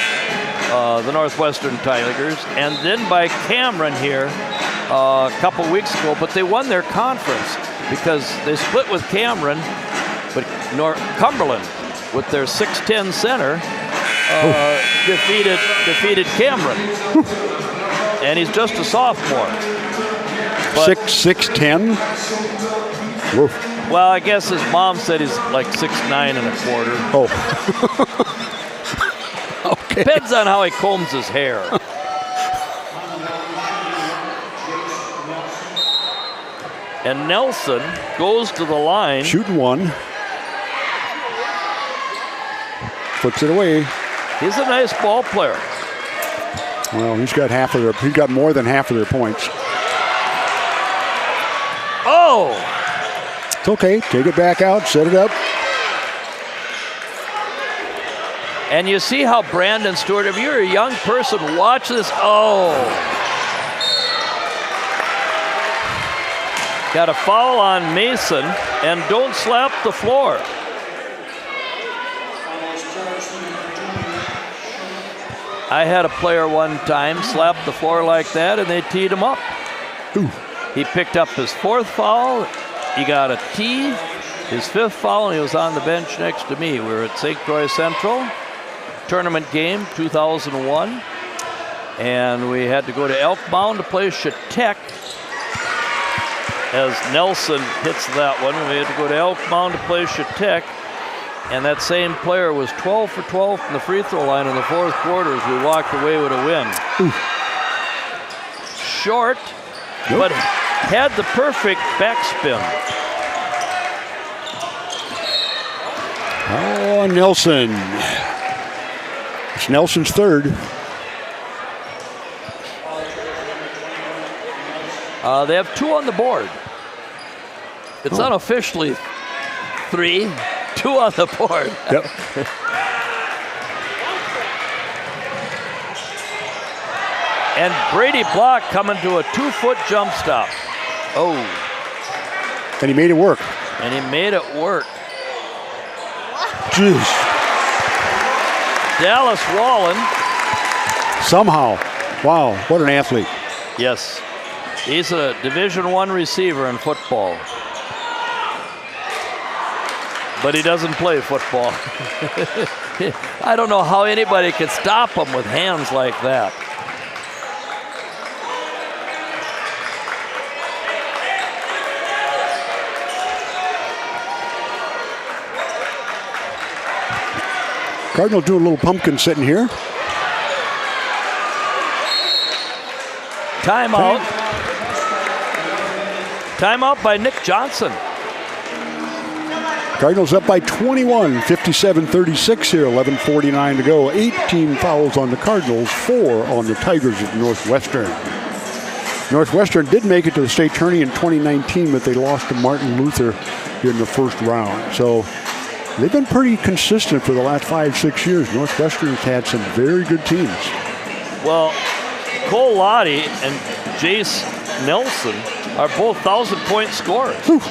the Northwestern Tigers, and then by Cameron here a couple weeks ago, but they won their conference because they split with Cameron, but Cumberland with their 6'10" center defeated Cameron. And he's just a sophomore. 6'10". Well, I guess his mom said he's like 6'9 1/4. Oh. Okay. Depends on how he combs his hair. And Nelson goes to the line. Shooting one. Puts it away. He's a nice ball player. Well, he's got more than half of their points. Oh! It's okay. Take it back out, set it up. And you see how Brandon Stewart, if you're a young person, watch this. Oh! Got a foul on Mason, and don't slap the floor. I had a player one time slap the floor like that, and they teed him up. Ooh. He picked up his fourth foul. He got a tee, his fifth foul, and he was on the bench next to me. We were at St. Croix Central, tournament game, 2001. And we had to go to Elk Mound to play Chautauqua. As Nelson hits that one, we had to go to Elk Mound to play Chautauqua. And that same player was 12 for 12 from the free throw line in the fourth quarter as we walked away with a win. Ooh. Short, but had the perfect backspin. Oh, Nelson. It's Nelson's third. They have 2 on the board. It's unofficially 3, 2 on the board. Yep. And Brady Block coming to a 2-foot jump stop. Oh. And he made it work. And he made it work. Jeez. Dallas Wallen. Somehow. Wow, what an athlete. Yes. He's a Division I receiver in football. But he doesn't play football. I don't know how anybody could stop him with hands like that. Cardinals doing a little pumpkin sitting here. Timeout. Timeout by Nick Johnson. Cardinals up by 21, 57-36 here, 11:49 to go. 18 fouls on the Cardinals, 4 on the Tigers of Northwestern. Northwestern did make it to the state tourney in 2019, but they lost to Martin Luther in the first round. So they've been pretty consistent for the last 5-6 years. Northwestern's had some very good teams. Well, Cole Lottie and Jace Nelson are both 1,000-point scorers. Whew.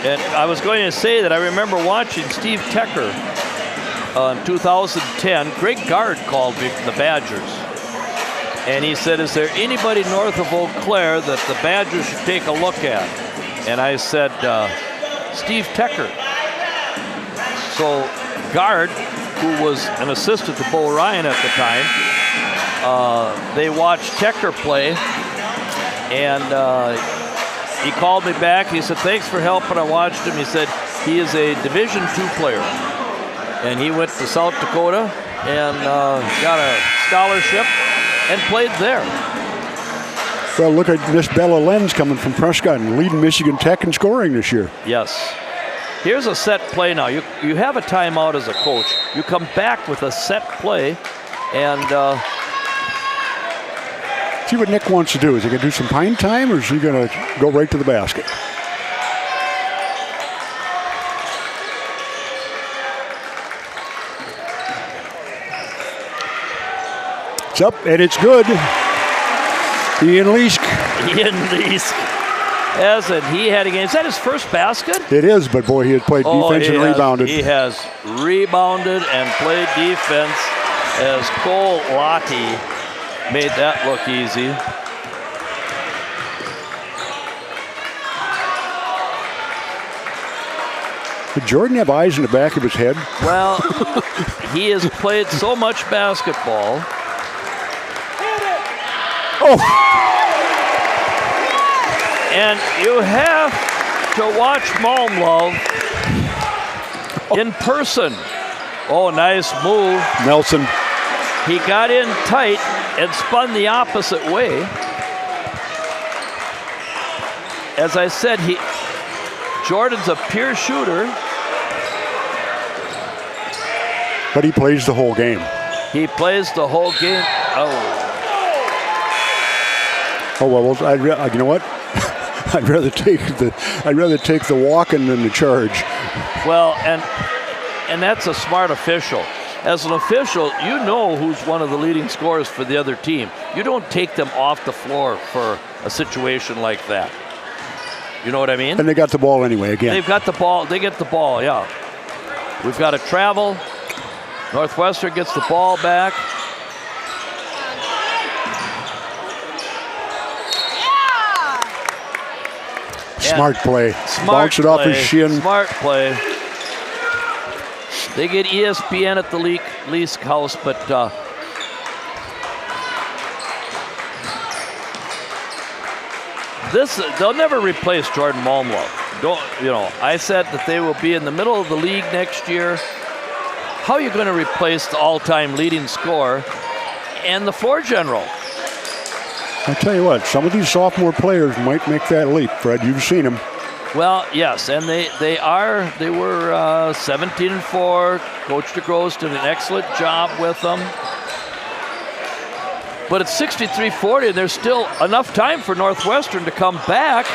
And I was going to say that I remember watching Steve Tecker in 2010. Greg Gard called me from the Badgers. And he said, is there anybody north of Eau Claire that the Badgers should take a look at? And I said, Steve Tecker. So Gard, who was an assistant to Bo Ryan at the time, they watched Tecker play, and he called me back. He said, thanks for helping. I watched him. He said, he is a Division II player. And he went to South Dakota and got a scholarship and played there. Well, look at Miss Bella Lenz coming from Prescott and leading Michigan Tech in scoring this year. Yes. Here's a set play now. You have a timeout as a coach. You come back with a set play, and see what Nick wants to do. Is he going to do some pine time, or is he going to go right to the basket? It's up, and it's good. Ian Leask. Yes, and he had a game. Is that his first basket? It is, but boy, he has played defense and rebounded. He has rebounded and played defense as Cole Lottie made that look easy. Did Jordan have eyes in the back of his head? Well, he has played so much basketball. Oh! And you have to watch Malmlove in person. Oh, nice move. Nelson. He got in tight and spun the opposite way. As I said, Jordan's a pure shooter. But he plays the whole game. He plays the whole game. Oh well, you know what? I'd rather take the walking than the charge. Well, and that's a smart official. As an official, you know who's one of the leading scorers for the other team. You don't take them off the floor for a situation like that. You know what I mean? And they got the ball anyway again. They've got the ball. They get the ball, yeah. We've got to travel. Northwestern gets the ball back. Smart play. Bounce it off his shin. Smart play. They get ESPN at the Leask house, but they'll never replace Jordan Malmlove. I said that they will be in the middle of the league next year. How are you going to replace the all-time leading scorer and the floor general? I tell you what, some of these sophomore players might make that leap, Fred. You've seen them. Well, yes, and they were 17-4. Coach DeGrosse did an excellent job with them. But it's 63-40, and there's still enough time for Northwestern to come back.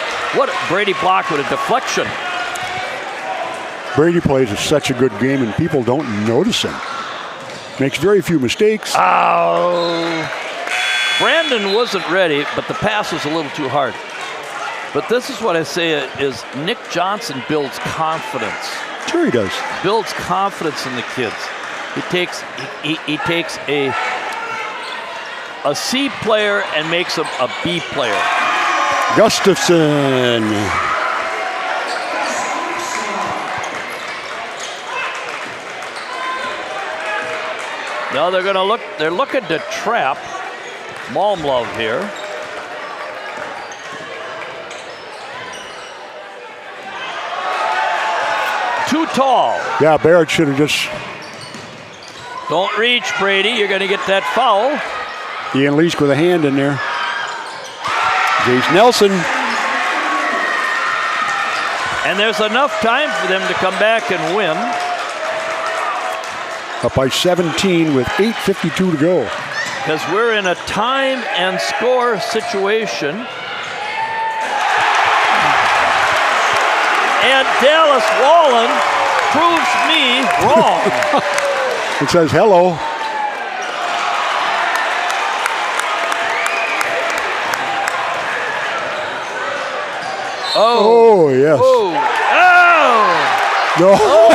Brady blocked with a deflection. Brady plays such a good game, and people don't notice him. Makes very few mistakes. Oh. Brandon wasn't ready, but the pass was a little too hard. But this is what I say is Nick Johnson builds confidence. Sure he does. Builds confidence in the kids. He takes a C player and makes him a B player. Gustafson. Now they're looking to trap Malmlove here. Too tall. Yeah, Barrett should have just... Don't reach, Brady. You're going to get that foul. Ian Leask with a hand in there. Jace Nelson. And there's enough time for them to come back and win. Up by 17 with 8:52 to go. Because we're in a time and score situation. And Dallas Wallen proves me wrong. It says hello. Oh, yes. Oh! No. Oh!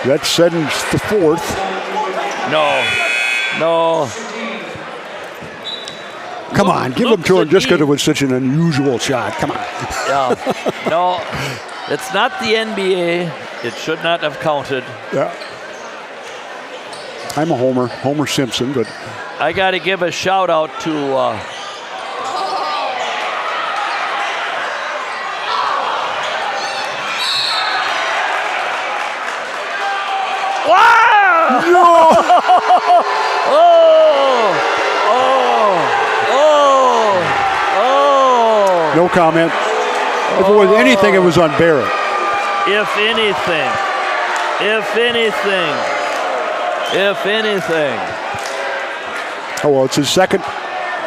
That sends the fourth. No. Come on, give him to him just because it was such an unusual shot. Come on. Yeah. No, it's not the NBA. It should not have counted. Yeah. I'm a Homer Simpson, but I got to give a shout out to wow! no. No comment. If it was anything, it was on Barrett. If anything. Oh, well, it's his second.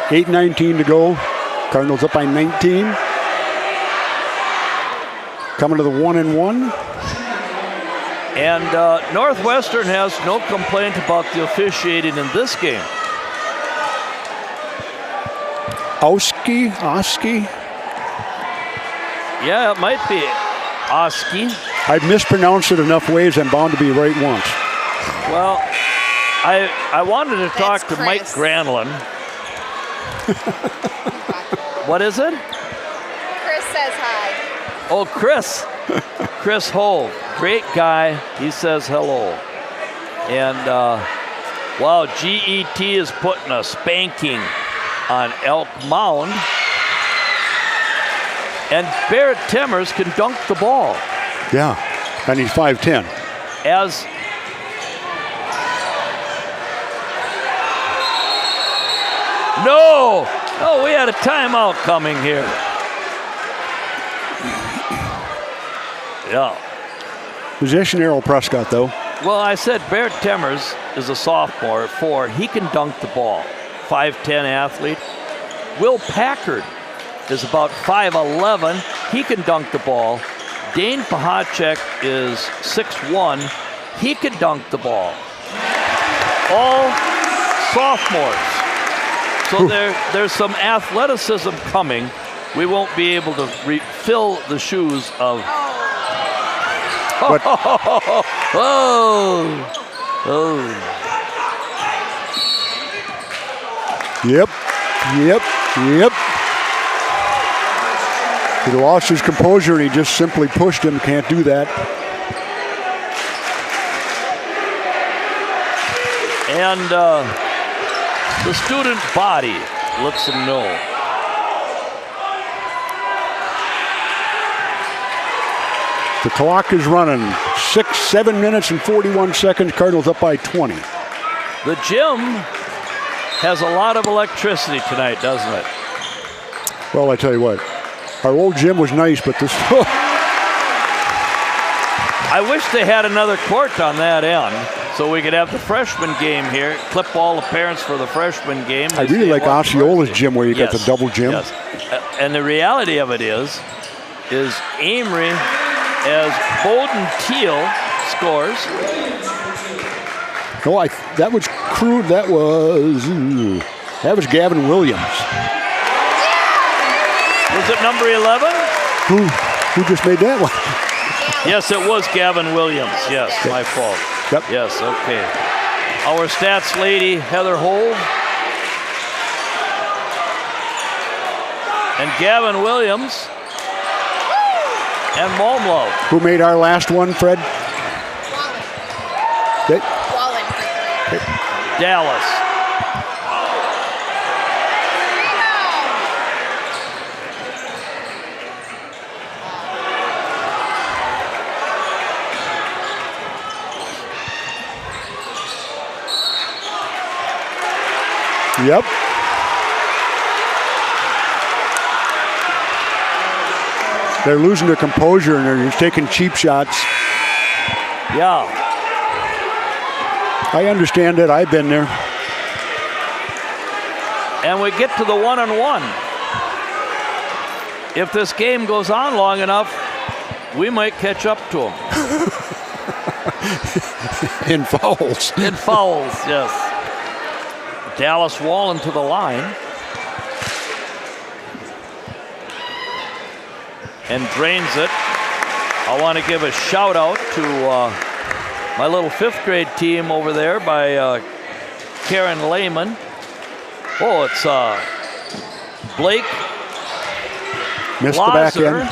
8:19 to go. Cardinals up by 19. Coming to the 1-1. And Northwestern has no complaint about the officiating in this game. Oski? Yeah, it might be Oski. I've mispronounced it enough ways, I'm bound to be right once. Well, I wanted to talk to Mike Granlund. What is it? Chris says hi. Oh, Chris. Chris Hove. Great guy. He says hello. And, wow, GET is putting a spanking on Elk Mound. And Barrett Timmers can dunk the ball. Yeah, and he's 5'10". No, we had a timeout coming here. Yeah. Possession arrow Prescott, though. Well, I said Barrett Timmers is a sophomore at 4. He can dunk the ball. 5'10" athlete. Will Packard is about 5'11". He can dunk the ball. Dane Pahacek is 6'1". He can dunk the ball. All sophomores. So there's some athleticism coming. We won't be able to fill the shoes of. But, Yep. He lost his composure and he just simply pushed him. Can't do that. And the student body lets them know. The clock is running. 7 minutes and 41 seconds. Cardinals up by 20. The gym has a lot of electricity tonight, doesn't it? Well, I tell you what, our old gym was nice, but this. I wish they had another court on that end so we could have the freshman game here. Clip all the parents for the freshman game. I really like Osceola's gym where you got the double gym. Yes. And the reality of it is Amory, as Bowden Teal scores. No, that was crude. That was Gavin Williams. Was it number 11? Who just made that one? Yes, it was Gavin Williams. Yes, my fault. Yep. Yes, okay. Our stats lady, Heather Hold. And Gavin Williams. And Malmlove. Who made our last one, Fred? Wallen. Dallas. Yep. They're losing their composure and they're just taking cheap shots. Yeah. I understand it. I've been there. And we get to the 1-on-1. If this game goes on long enough, we might catch up to them. In fouls. In fouls, yes. Dallas Wallen to the line. And drains it. I want to give a shout out to my little 5th grade team over there by Karen Lehman. Oh, it's Blake Missed the back Glaser end.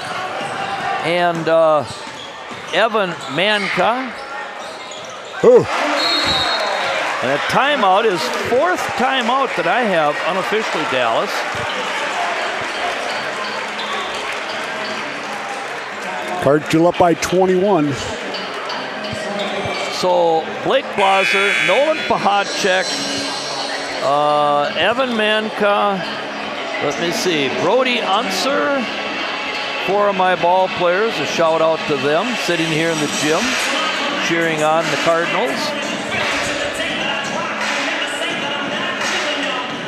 and Evan Manka. Oh. And a timeout is 4th timeout that I have unofficially, Dallas. Cardinals still up by 21. So Blake Blaser, Nolan Pahacek, Evan Manka, let me see, Brody Unser, 4 of my ball players, a shout out to them, sitting here in the gym, cheering on the Cardinals.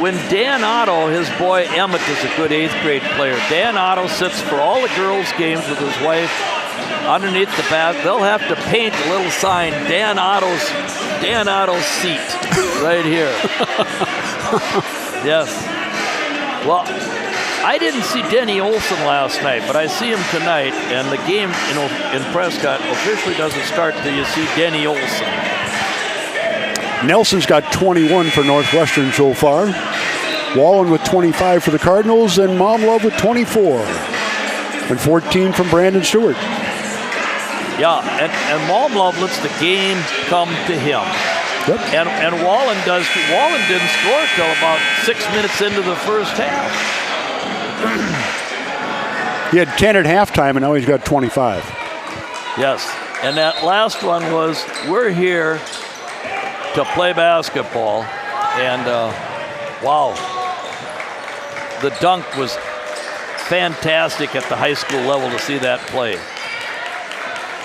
When Dan Otto, his boy Emmett is a good 8th grade player. Dan Otto sits for all the girls' games with his wife underneath the bat. They'll have to paint a little sign, Dan Otto's seat, right here. Yes. Well, I didn't see Denny Olson last night, but I see him tonight, and the game in Prescott officially doesn't start till you see Denny Olson. Nelson's got 21 for Northwestern so far. Wallen with 25 for the Cardinals, and Momlove with 24. And 14 from Brandon Stewart. Yeah, and Momlove lets the game come to him. Yep. And Wallen didn't score till about 6 minutes into the first half. He had 10 at halftime, and now he's got 25. Yes, and that last one was, we're here to play basketball, and wow, the dunk was fantastic at the high school level to see that play.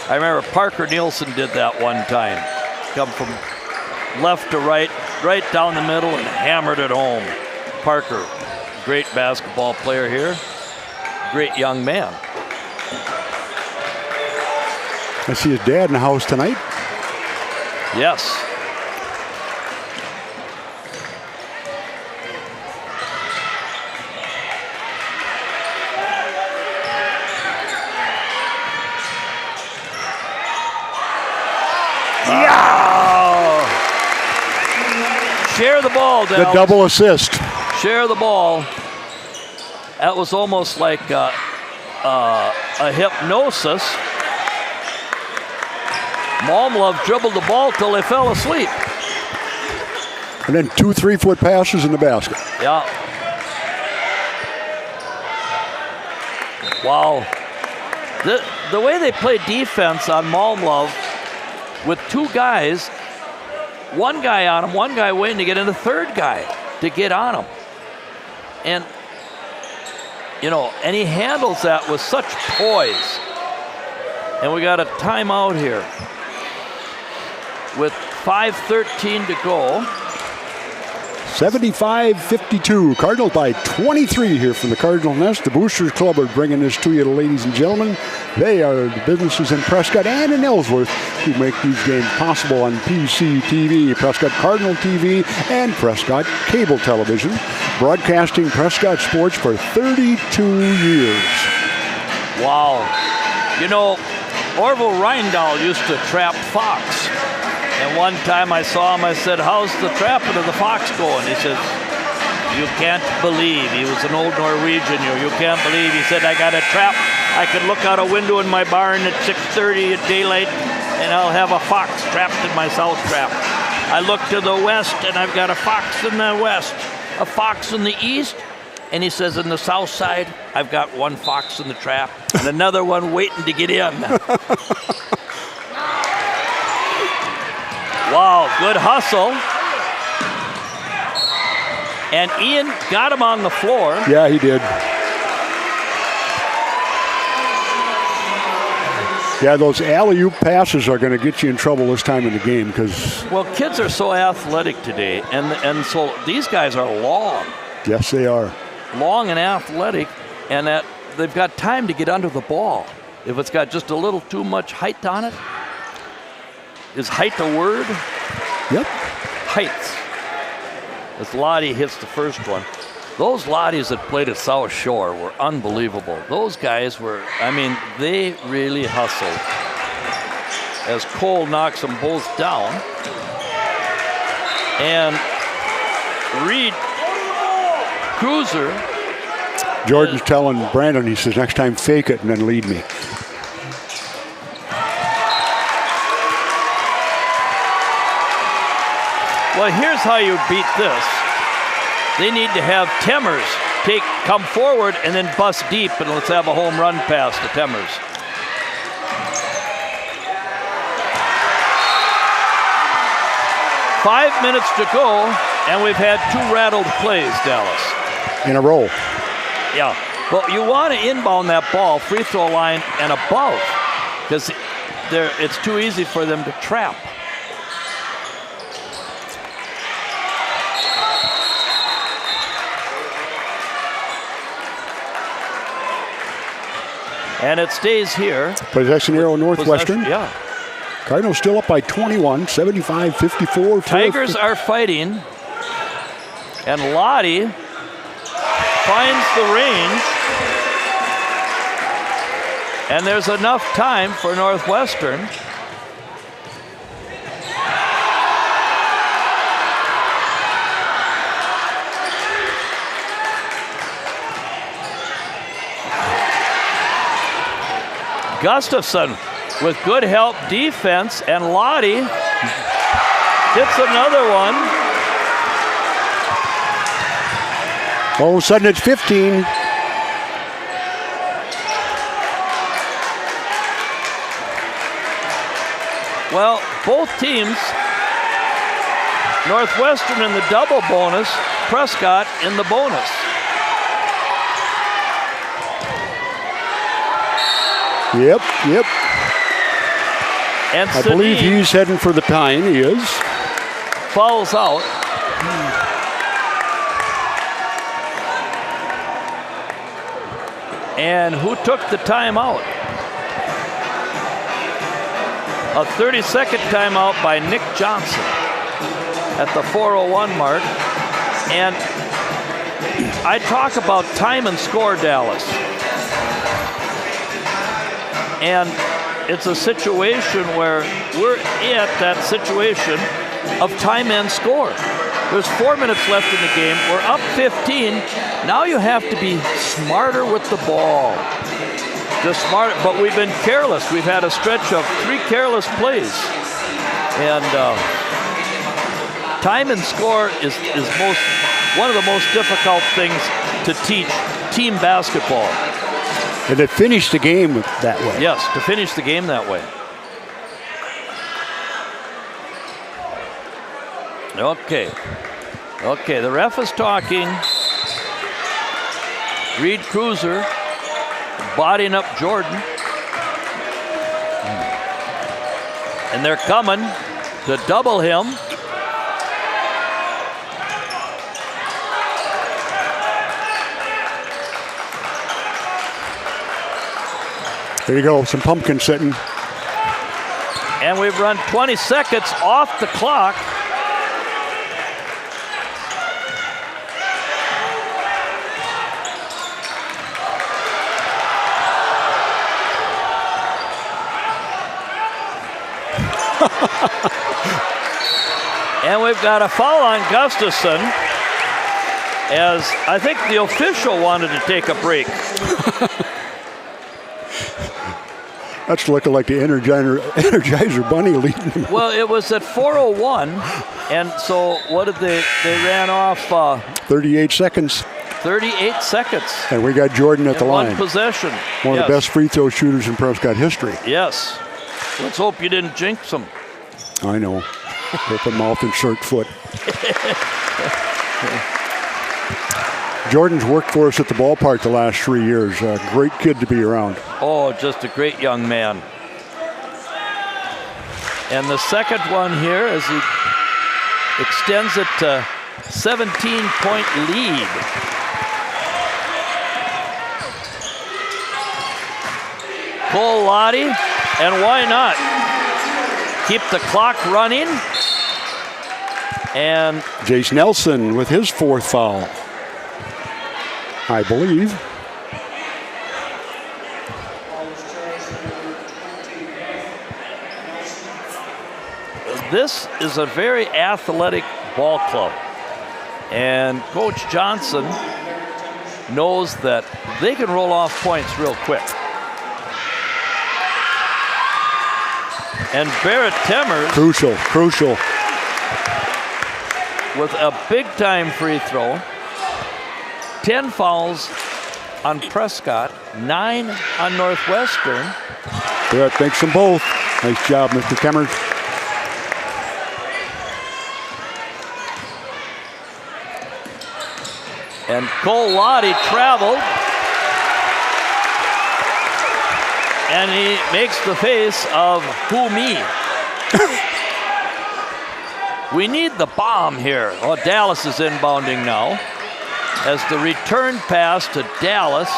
I remember Parker Nielsen did that one time, come from left to right down the middle and hammered it home. Parker, great basketball player here, great young man. I see his dad in the house tonight. Yes. Share the ball, Dallas. The double assist. Share the ball. That was almost like a hypnosis. Malmlove dribbled the ball till they fell asleep. And then 2 3-foot passes in the basket. Yeah. Wow. The way they play defense on Malmlove with 2 guys, one guy on him, one guy waiting to get in the third guy to get on him. And and he handles that with such poise. And we got a timeout here with 5:13 to go. 75-52. Cardinals by 23 here from the Cardinal Nest. The Boosters Club are bringing this to you, ladies and gentlemen. They are the businesses in Prescott and in Ellsworth who make these games possible on PCTV, Prescott Cardinal TV, and Prescott Cable Television, broadcasting Prescott sports for 32 years. Wow. Orville Reindahl used to trap fox. And one time I saw him, I said, "How's the trapping of the fox going?" He said, "You can't believe." He was an old Norwegian. You can't believe. He said, "I got a trap. I could look out a window in my barn at 6:30 at daylight, and I'll have a fox trapped in my south trap. I look to the west, and I've got a fox in the west, a fox in the east." And he says, "In the south side, I've got one fox in the trap and another one waiting to get in." Wow, good hustle. And Ian got him on the floor. Yeah, he did. Yeah, those alley-oop passes are going to get you in trouble this time in the game because... Well, kids are so athletic today, and so these guys are long. Yes, they are. Long and athletic, and that they've got time to get under the ball. If it's got just a little too much height on it. Is height a word? Yep. Heights. As Lottie hits the first one. Those Lotties that played at South Shore were unbelievable. Those guys were, they really hustled. As Cole knocks them both down. And Reed Cruiser. Jordan's telling Brandon, he says, "Next time fake it and then lead me." Well, here's how you beat this. They need to have Temmers come forward and then bust deep, and let's have a home run pass to Temmers. Five minutes to go, and we've had two rattled plays, Dallas. In a row. Yeah, but you want to inbound that ball, free throw line and above, because it's too easy for them to trap. And it stays here. Possession arrow Northwestern. Yeah. Cardinals still up by 21, 75-54. Tigers are fighting. And Lottie finds the range. And there's enough time for Northwestern. Gustafson with good help defense, and Lottie hits another one. All of a sudden it's 15. Well, both teams, Northwestern in the double bonus, Prescott in the bonus. Yep. And I believe Sedin he's heading for the tying. He is. fouls out. And who took the timeout? A 30-second timeout by Nick Johnson at the 4:01 mark. And I talk about time and score, Dallas. And it's a situation where we're at that situation of time and score. There's 4 minutes left in the game. We're up 15. Now you have to be smarter with the ball. Just smart, but we've been careless. We've had a stretch of 3 careless plays. And time and score is one of the most difficult things to teach team basketball. And to finish the game that way. Yes, to finish the game that way. Okay, the ref is talking. Reed Cruiser bodying up Jordan. And they're coming to double him. There you go, some pumpkin sitting. And we've run 20 seconds off the clock. And we've got a foul on Gustafson, as I think the official wanted to take a break. That's looking like the Energizer Bunny leading him. Well, it was at 4:01, and so what did they ran off 38 seconds. 38 seconds. And we got Jordan at the line. One possession. One of the best free throw shooters in Prescott history. Yes. Let's hope you didn't jinx him. I know. Open mouth and short foot. Jordan's worked for us at the ballpark the last 3 years. A great kid to be around. Oh, just a great young man. And the second one here as he extends it to 17-point lead. Cole Lottie, and why not? Keep the clock running. And Jace Nelson with his 4th foul, I believe. This is a very athletic ball club. And Coach Johnson knows that they can roll off points real quick. And Barrett Temmers. Crucial. With a big-time free throw. 10 fouls on Prescott, 9 on Northwestern. Barrett makes them both. Nice job, Mr. Temmers. And Cole Lottie traveled. And he makes the face of who me. We need the bomb here. Oh, Dallas is inbounding now. As the return pass to Dallas.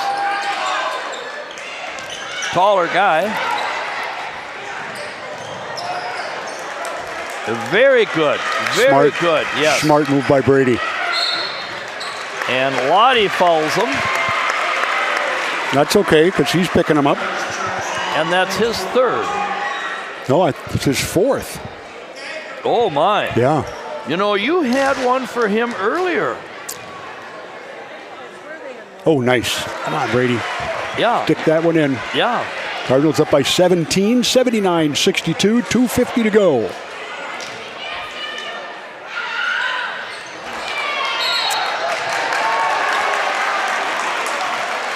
Taller guy. Very good. Very good, yes. Smart move by Brady. And Lottie fouls him. That's okay, because he's picking him up. And that's his 3rd. No, it's his 4th. Oh, my. Yeah. You know, you had one for him earlier. Oh, nice. Come on, Brady. Yeah. Stick that one in. Yeah. Cardinals up by 17, 79-62, 2:50 to go.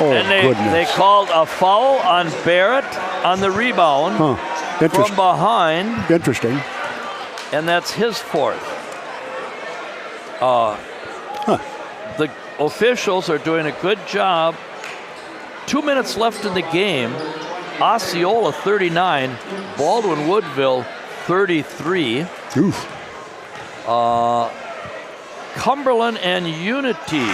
Oh, and they goodness. called a foul on Barrett on the rebound from behind. Interesting. And that's his 4th. The officials are doing a good job. 2 minutes left in the game. Osceola 39, Baldwin Woodville 33. Oof. Cumberland and Unity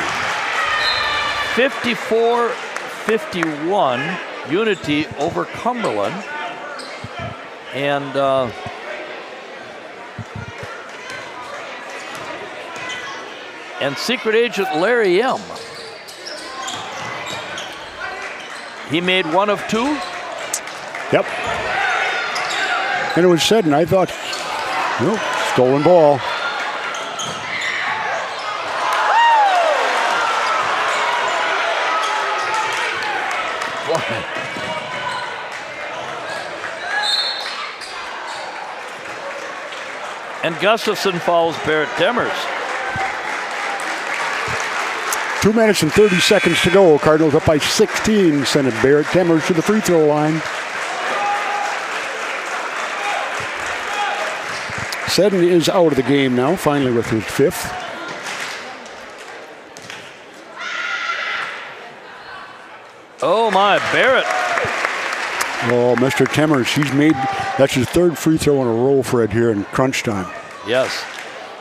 54-51. Unity over Cumberland. And secret agent Larry M. He made 1 of 2. Yep. And it was said, and I thought, nope, stolen ball. And Gustafson fouls Barrett Temmers. 2 minutes and 30 seconds to go. Cardinals up by 16, sending Barrett Temmers to the free throw line. Seddon is out of the game now, finally with his 5th. Oh, my, Barrett. Oh, Mr. Temmers, that's his third free throw in a row, Fred, here in crunch time. Yes,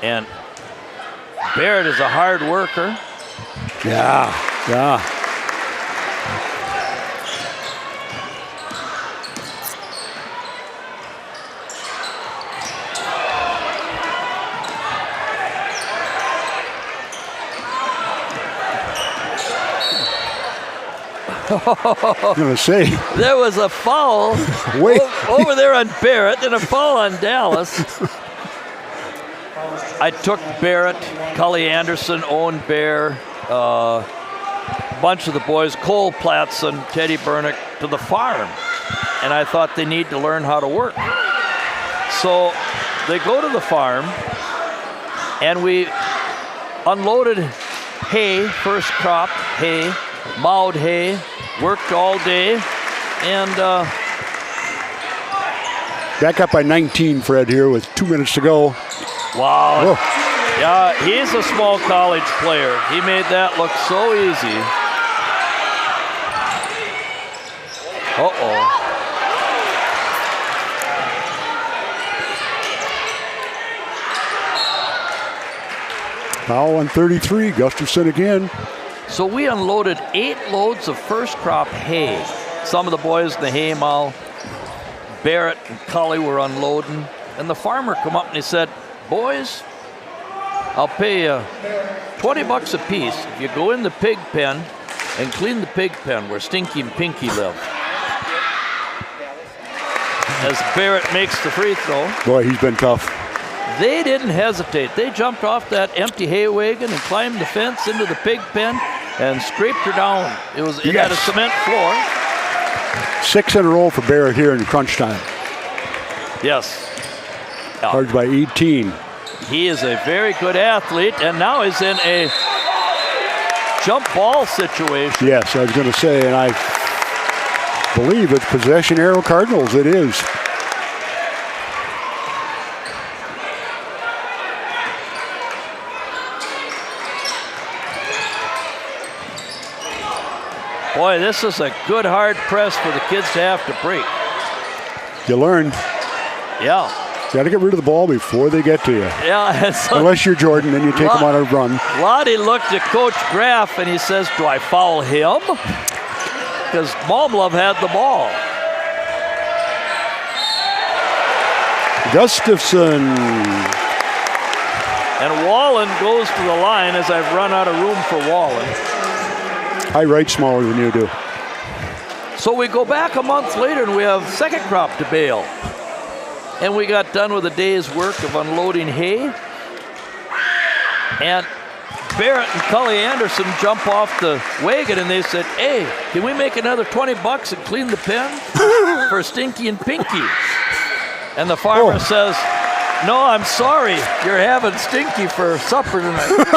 and Barrett is a hard worker. Yeah. I'm going to say. There was a foul over there on Barrett and a foul on Dallas. I took Barrett, Cully Anderson, Owen Bear, a bunch of the boys, Cole Platson, Teddy Bernick, to the farm. And I thought they need to learn how to work. So they go to the farm, and we unloaded hay, first crop hay, mowed hay, worked all day, and back up by 19, Fred, here with 2 minutes to go. Wow. Whoa. Yeah, he's a small college player. He made that look so easy. Uh-oh. Foul on 33, Gustafson again. So we unloaded 8 loads of first crop hay. Some of the boys in the hay mow, Barrett and Cully were unloading. And the farmer come up and he said, boys, I'll pay you $20 a piece if you go in the pig pen and clean the pig pen where Stinky and Pinky live. As Barrett makes the free throw. Boy, he's been tough. They didn't hesitate. They jumped off that empty hay wagon and climbed the fence into the pig pen and scraped her down. It had a cement floor. 6 in a row for Barrett here in crunch time. Yes. Charged by 18. He is a very good athlete, and now he's in a jump ball situation. Yes, I was going to say, and I believe it's possession arrow Cardinals. It is. Boy, this is a good hard press for the kids to have to break. You learn. Yeah. You got to get rid of the ball before they get to you. Yeah. So unless you're Jordan, then you take them on a run. Lottie looked at Coach Graff and he says, do I foul him? Because Malmlove had the ball. Gustafson. And Wallen goes to the line as I've run out of room for Wallen. I write smaller than you do. So we go back a month later and we have second crop to bale. And we got done with a day's work of unloading hay. And Barrett and Cully Anderson jump off the wagon and they said, hey, can we make another $20 and clean the pen for Stinky and Pinky? And the farmer says, no, I'm sorry, you're having Stinky for supper tonight.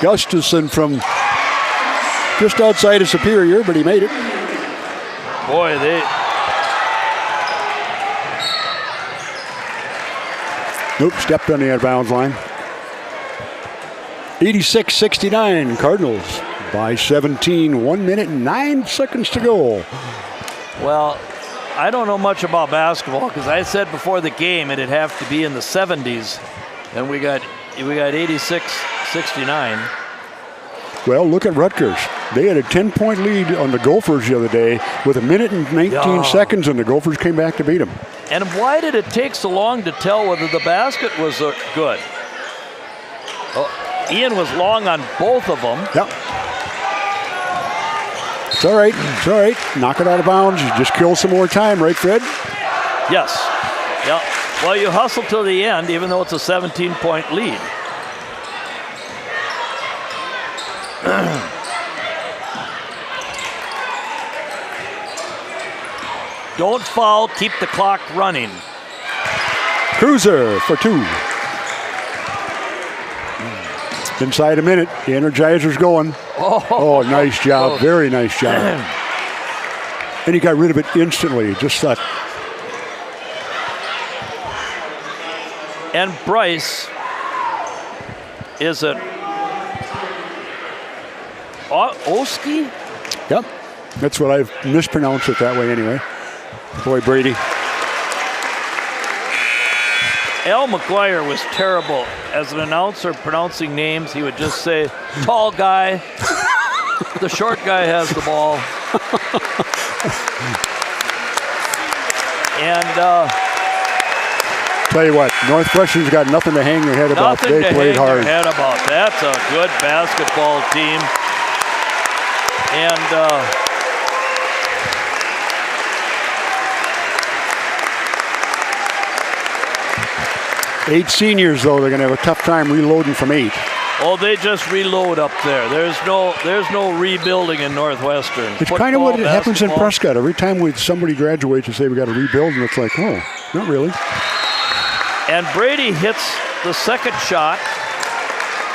Gustafson from just outside of Superior, but he made it. Boy, Nope, stepped on the out of bounds line. 86-69, Cardinals by 17, 1 minute and 9 seconds to go. Well, I don't know much about basketball because I said before the game it'd have to be in the 70s, and we got 86-69. Well, look at Rutgers. They had a 10-point lead on the Gophers the other day with 1 minute and 19 seconds, and the Gophers came back to beat them. And why did it take so long to tell whether the basket was good? Oh, Ian was long on both of them. Yep. It's all right. It's all right. Knock it out of bounds. You just kill some more time, right, Fred? Yes. Yep. Well, you hustle to the end, even though it's a 17-point lead. Don't foul, keep the clock running. Cruiser for 2. Inside a minute, the Energizer's going. Oh, nice job, very nice job. And he got rid of it instantly, just thought. And Bryce is Oski? Yep. That's what I've mispronounced it that way anyway. Boy, Brady. Al McGuire was terrible as an announcer pronouncing names. He would just say, tall guy. The short guy has the ball. And tell you what, Northwestern's got nothing to hang their head about. They played hard. Their head about. That's a good basketball team. And 8 seniors, though, they're going to have a tough time reloading from 8. oh, they just reload up there. There's no rebuilding in Northwestern. It's kind of what happens in Prescott. Every time somebody graduates and say we got to rebuild, and it's like, oh, not really. And Brady hits the second shot.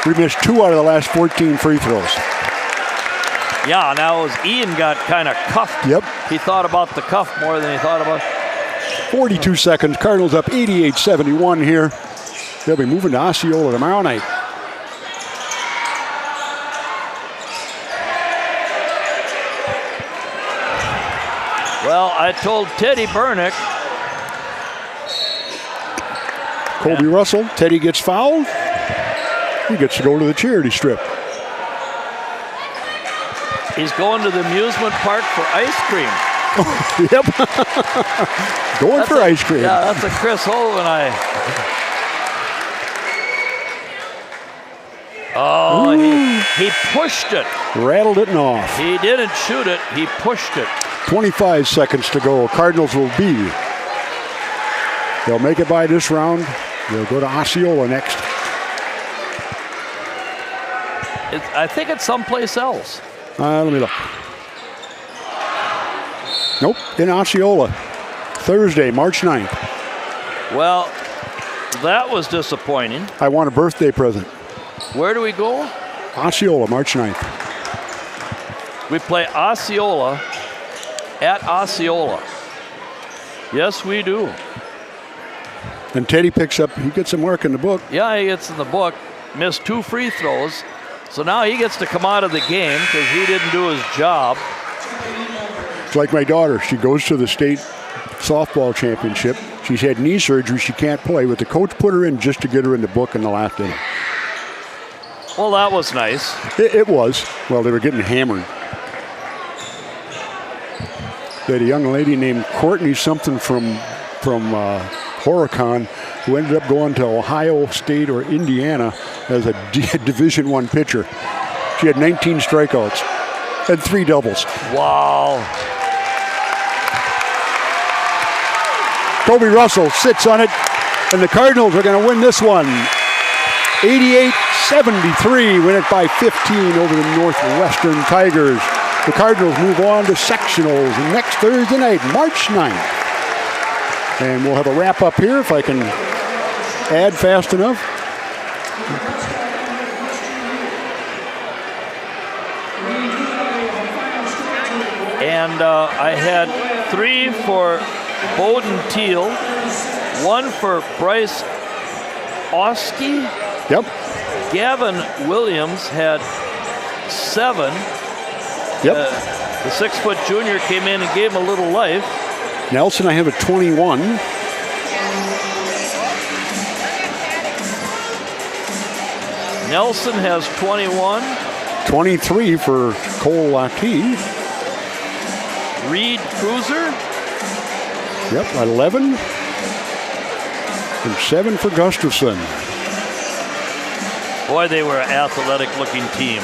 We missed 2 out of the last 14 free throws. Yeah, now as Ian got kind of cuffed. Yep. He thought about the cuff more than he thought about. 42 seconds. Cardinals up 88-71 here. They'll be moving to Osceola tomorrow night. Well, I told Teddy Burnick. Kobe Russell. Teddy gets fouled. He gets to go to the charity strip. He's going to the amusement park for ice cream. Yep. Going for ice cream. Yeah, that's a Chris Hole and I. Oh, he pushed it. Rattled it and off. He didn't shoot it. He pushed it. 25 seconds to go. Cardinals will be. They'll make it by this round. They'll go to Osceola next. I think it's someplace else. Let me look. Nope, in Osceola. Thursday, March 9th. Well, that was disappointing. I want a birthday present. Where do we go? Osceola, March 9th. We play Osceola at Osceola. Yes, we do. And Teddy picks up, he gets some work in the book. Yeah, he gets in the book. Missed 2 free throws. So now he gets to come out of the game because he didn't do his job. It's like my daughter. She goes to the state softball championship. She's had knee surgery. She can't play, but the coach put her in just to get her in the book in the last inning. Well, that was nice. It was. Well, they were getting hammered. They had a young lady named Courtney something from Horicon who ended up going to Ohio State or Indiana as a Division I pitcher. She had 19 strikeouts and 3 doubles. Wow. Kobe Russell sits on it, and the Cardinals are going to win this one. 88-73, win it by 15 over the Northwestern Tigers. The Cardinals move on to sectionals next Thursday night, March 9th. And we'll have a wrap up here if I can add fast enough. And I had 3 for Bowden Teal, 1 for Bryce Oski. Yep. Gavin Williams had 7. Yep. The 6-foot junior came in and gave him a little life. Nelson, I have a 21. Nelson has 21. 23 for Cole Lackey. Reed Cruiser. Yep, 11. And 7 for Gustafson. Boy, they were an athletic-looking team.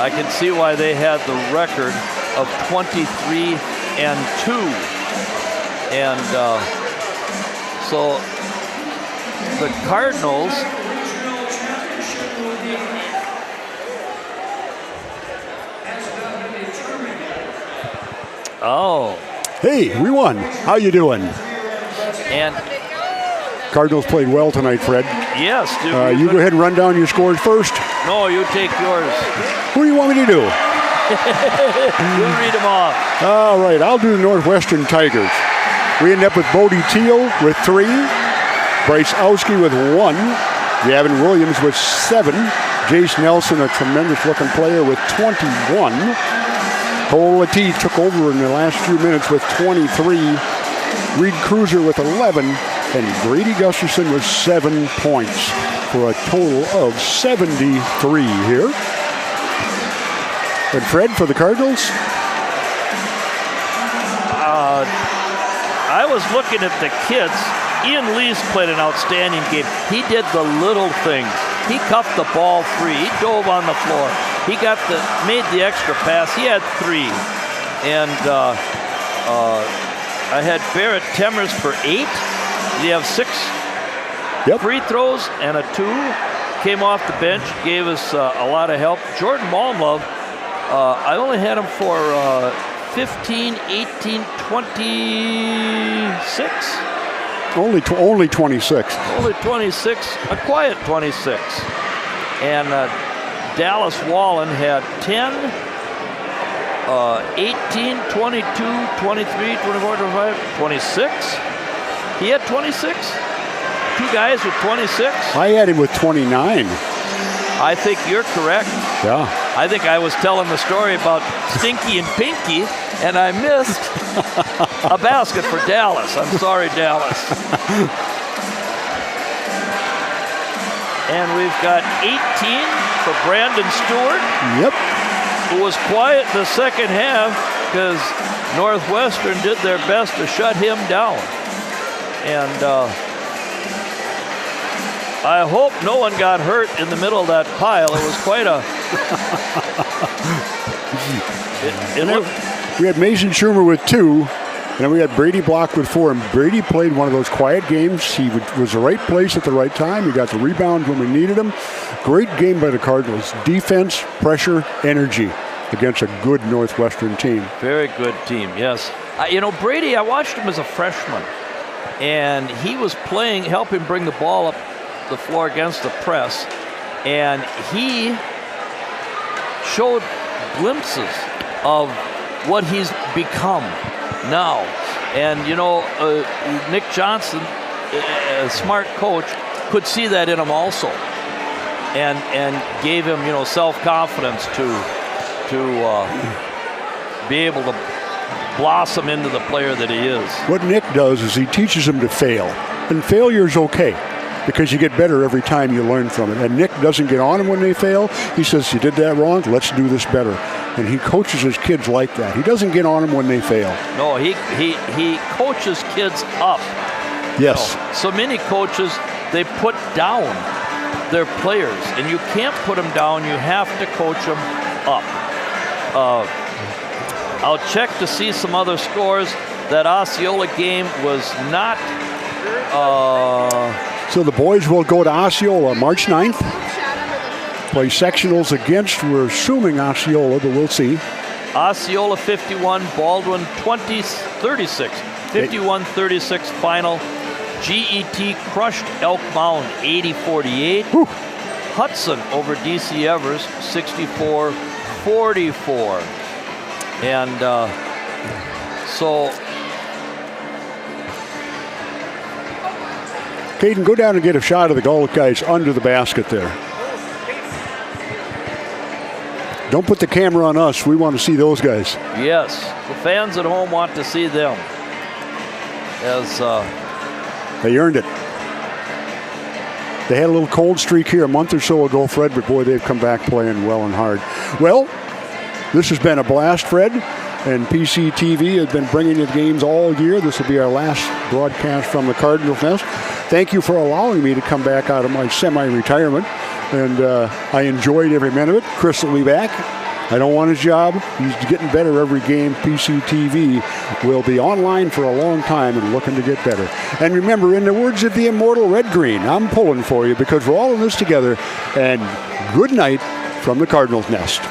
I can see why they had the record of 23-2. And so the Cardinals Hey, we won. How you doing? And Cardinals played well tonight, Fred. yes, dude. You go ahead and run down your scores first. No, you take yours. Who do you want me to do? You read them off. All right, I'll do the Northwestern Tigers. We end up with Bodie Teal with 3, Bryce Oski with 1, Gavin Williams with 7, Jace Nelson, a tremendous-looking player with 21. Cole Latte took over in the last few minutes with 23. Reed Cruiser with 11. And Grady Gustafson with 7 points for a total of 73 here. And Fred, for the Cardinals? I was looking at the kids. Ian Lees played an outstanding game. He did the little things. He cuffed the ball free. He dove on the floor. He made the extra pass. He had 3. And I had Barrett Temmers for 8. Did he have 6 free throws and a 2? Came off the bench, gave us a lot of help. Jordan Malmlove, I only had him for 15, 18, 26. Only 26. Only 26, a quiet 26. And Dallas Wallen had 10, 18, 22, 23, 24, 25, 26. He had 26. 2 guys with 26. I had him with 29. I think you're correct. Yeah. I think I was telling the story about Stinky and Pinky, and I missed a basket for Dallas. I'm sorry, Dallas. And we've got 18 for Brandon Stewart. Yep. Who was quiet in the second half because Northwestern did their best to shut him down. And I hope no one got hurt in the middle of that pile. It was quite a... We had Mason Schumer with 2, and then we had Brady Block with 4. And Brady played one of those quiet games. He was the right place at the right time. He got the rebound when we needed him. Great game by the Cardinals. Defense, pressure, energy against a good Northwestern team. Very good team, yes. Brady, I watched him as a freshman, and he was playing, helping bring the ball up the floor against the press, and he showed glimpses of what he's become now. And Nick Johnson, a smart coach, could see that in him also, and gave him self-confidence to be able to blossom into the player that he is. What Nick does is he teaches him to fail, and failure's okay, because you get better every time you learn from it. And Nick doesn't get on them when they fail. He says, you did that wrong, let's do this better. And he coaches his kids like that. He doesn't get on them when they fail. No, he coaches kids up. Yes. So many coaches, they put down their players, and you can't put them down. You have to coach them up. I'll check to see some other scores. That Osceola game was not... So the boys will go to Osceola March 9th. Play sectionals against, we're assuming, Osceola, but we'll see. Osceola 51, Baldwin 36. 51-36 final. GET crushed Elk Mound 80-48. Hudson over DC Evers 64-44. And so... Caden, go down and get a shot of the Galt guys under the basket there. Don't put the camera on us. We want to see those guys. Yes, the fans at home want to see them. As they earned it. They had a little cold streak here a month or so ago, Fred, but boy, they've come back playing well and hard. Well, this has been a blast, Fred. And PCTV has been bringing you the games all year. This will be our last broadcast from the Cardinals Nest. Thank you for allowing me to come back out of my semi-retirement. And I enjoyed every minute of it. Chris will be back. I don't want his job. He's getting better every game. PCTV will be online for a long time and looking to get better. And remember, in the words of the immortal Red Green, I'm pulling for you because we're all in this together. And good night from the Cardinals Nest.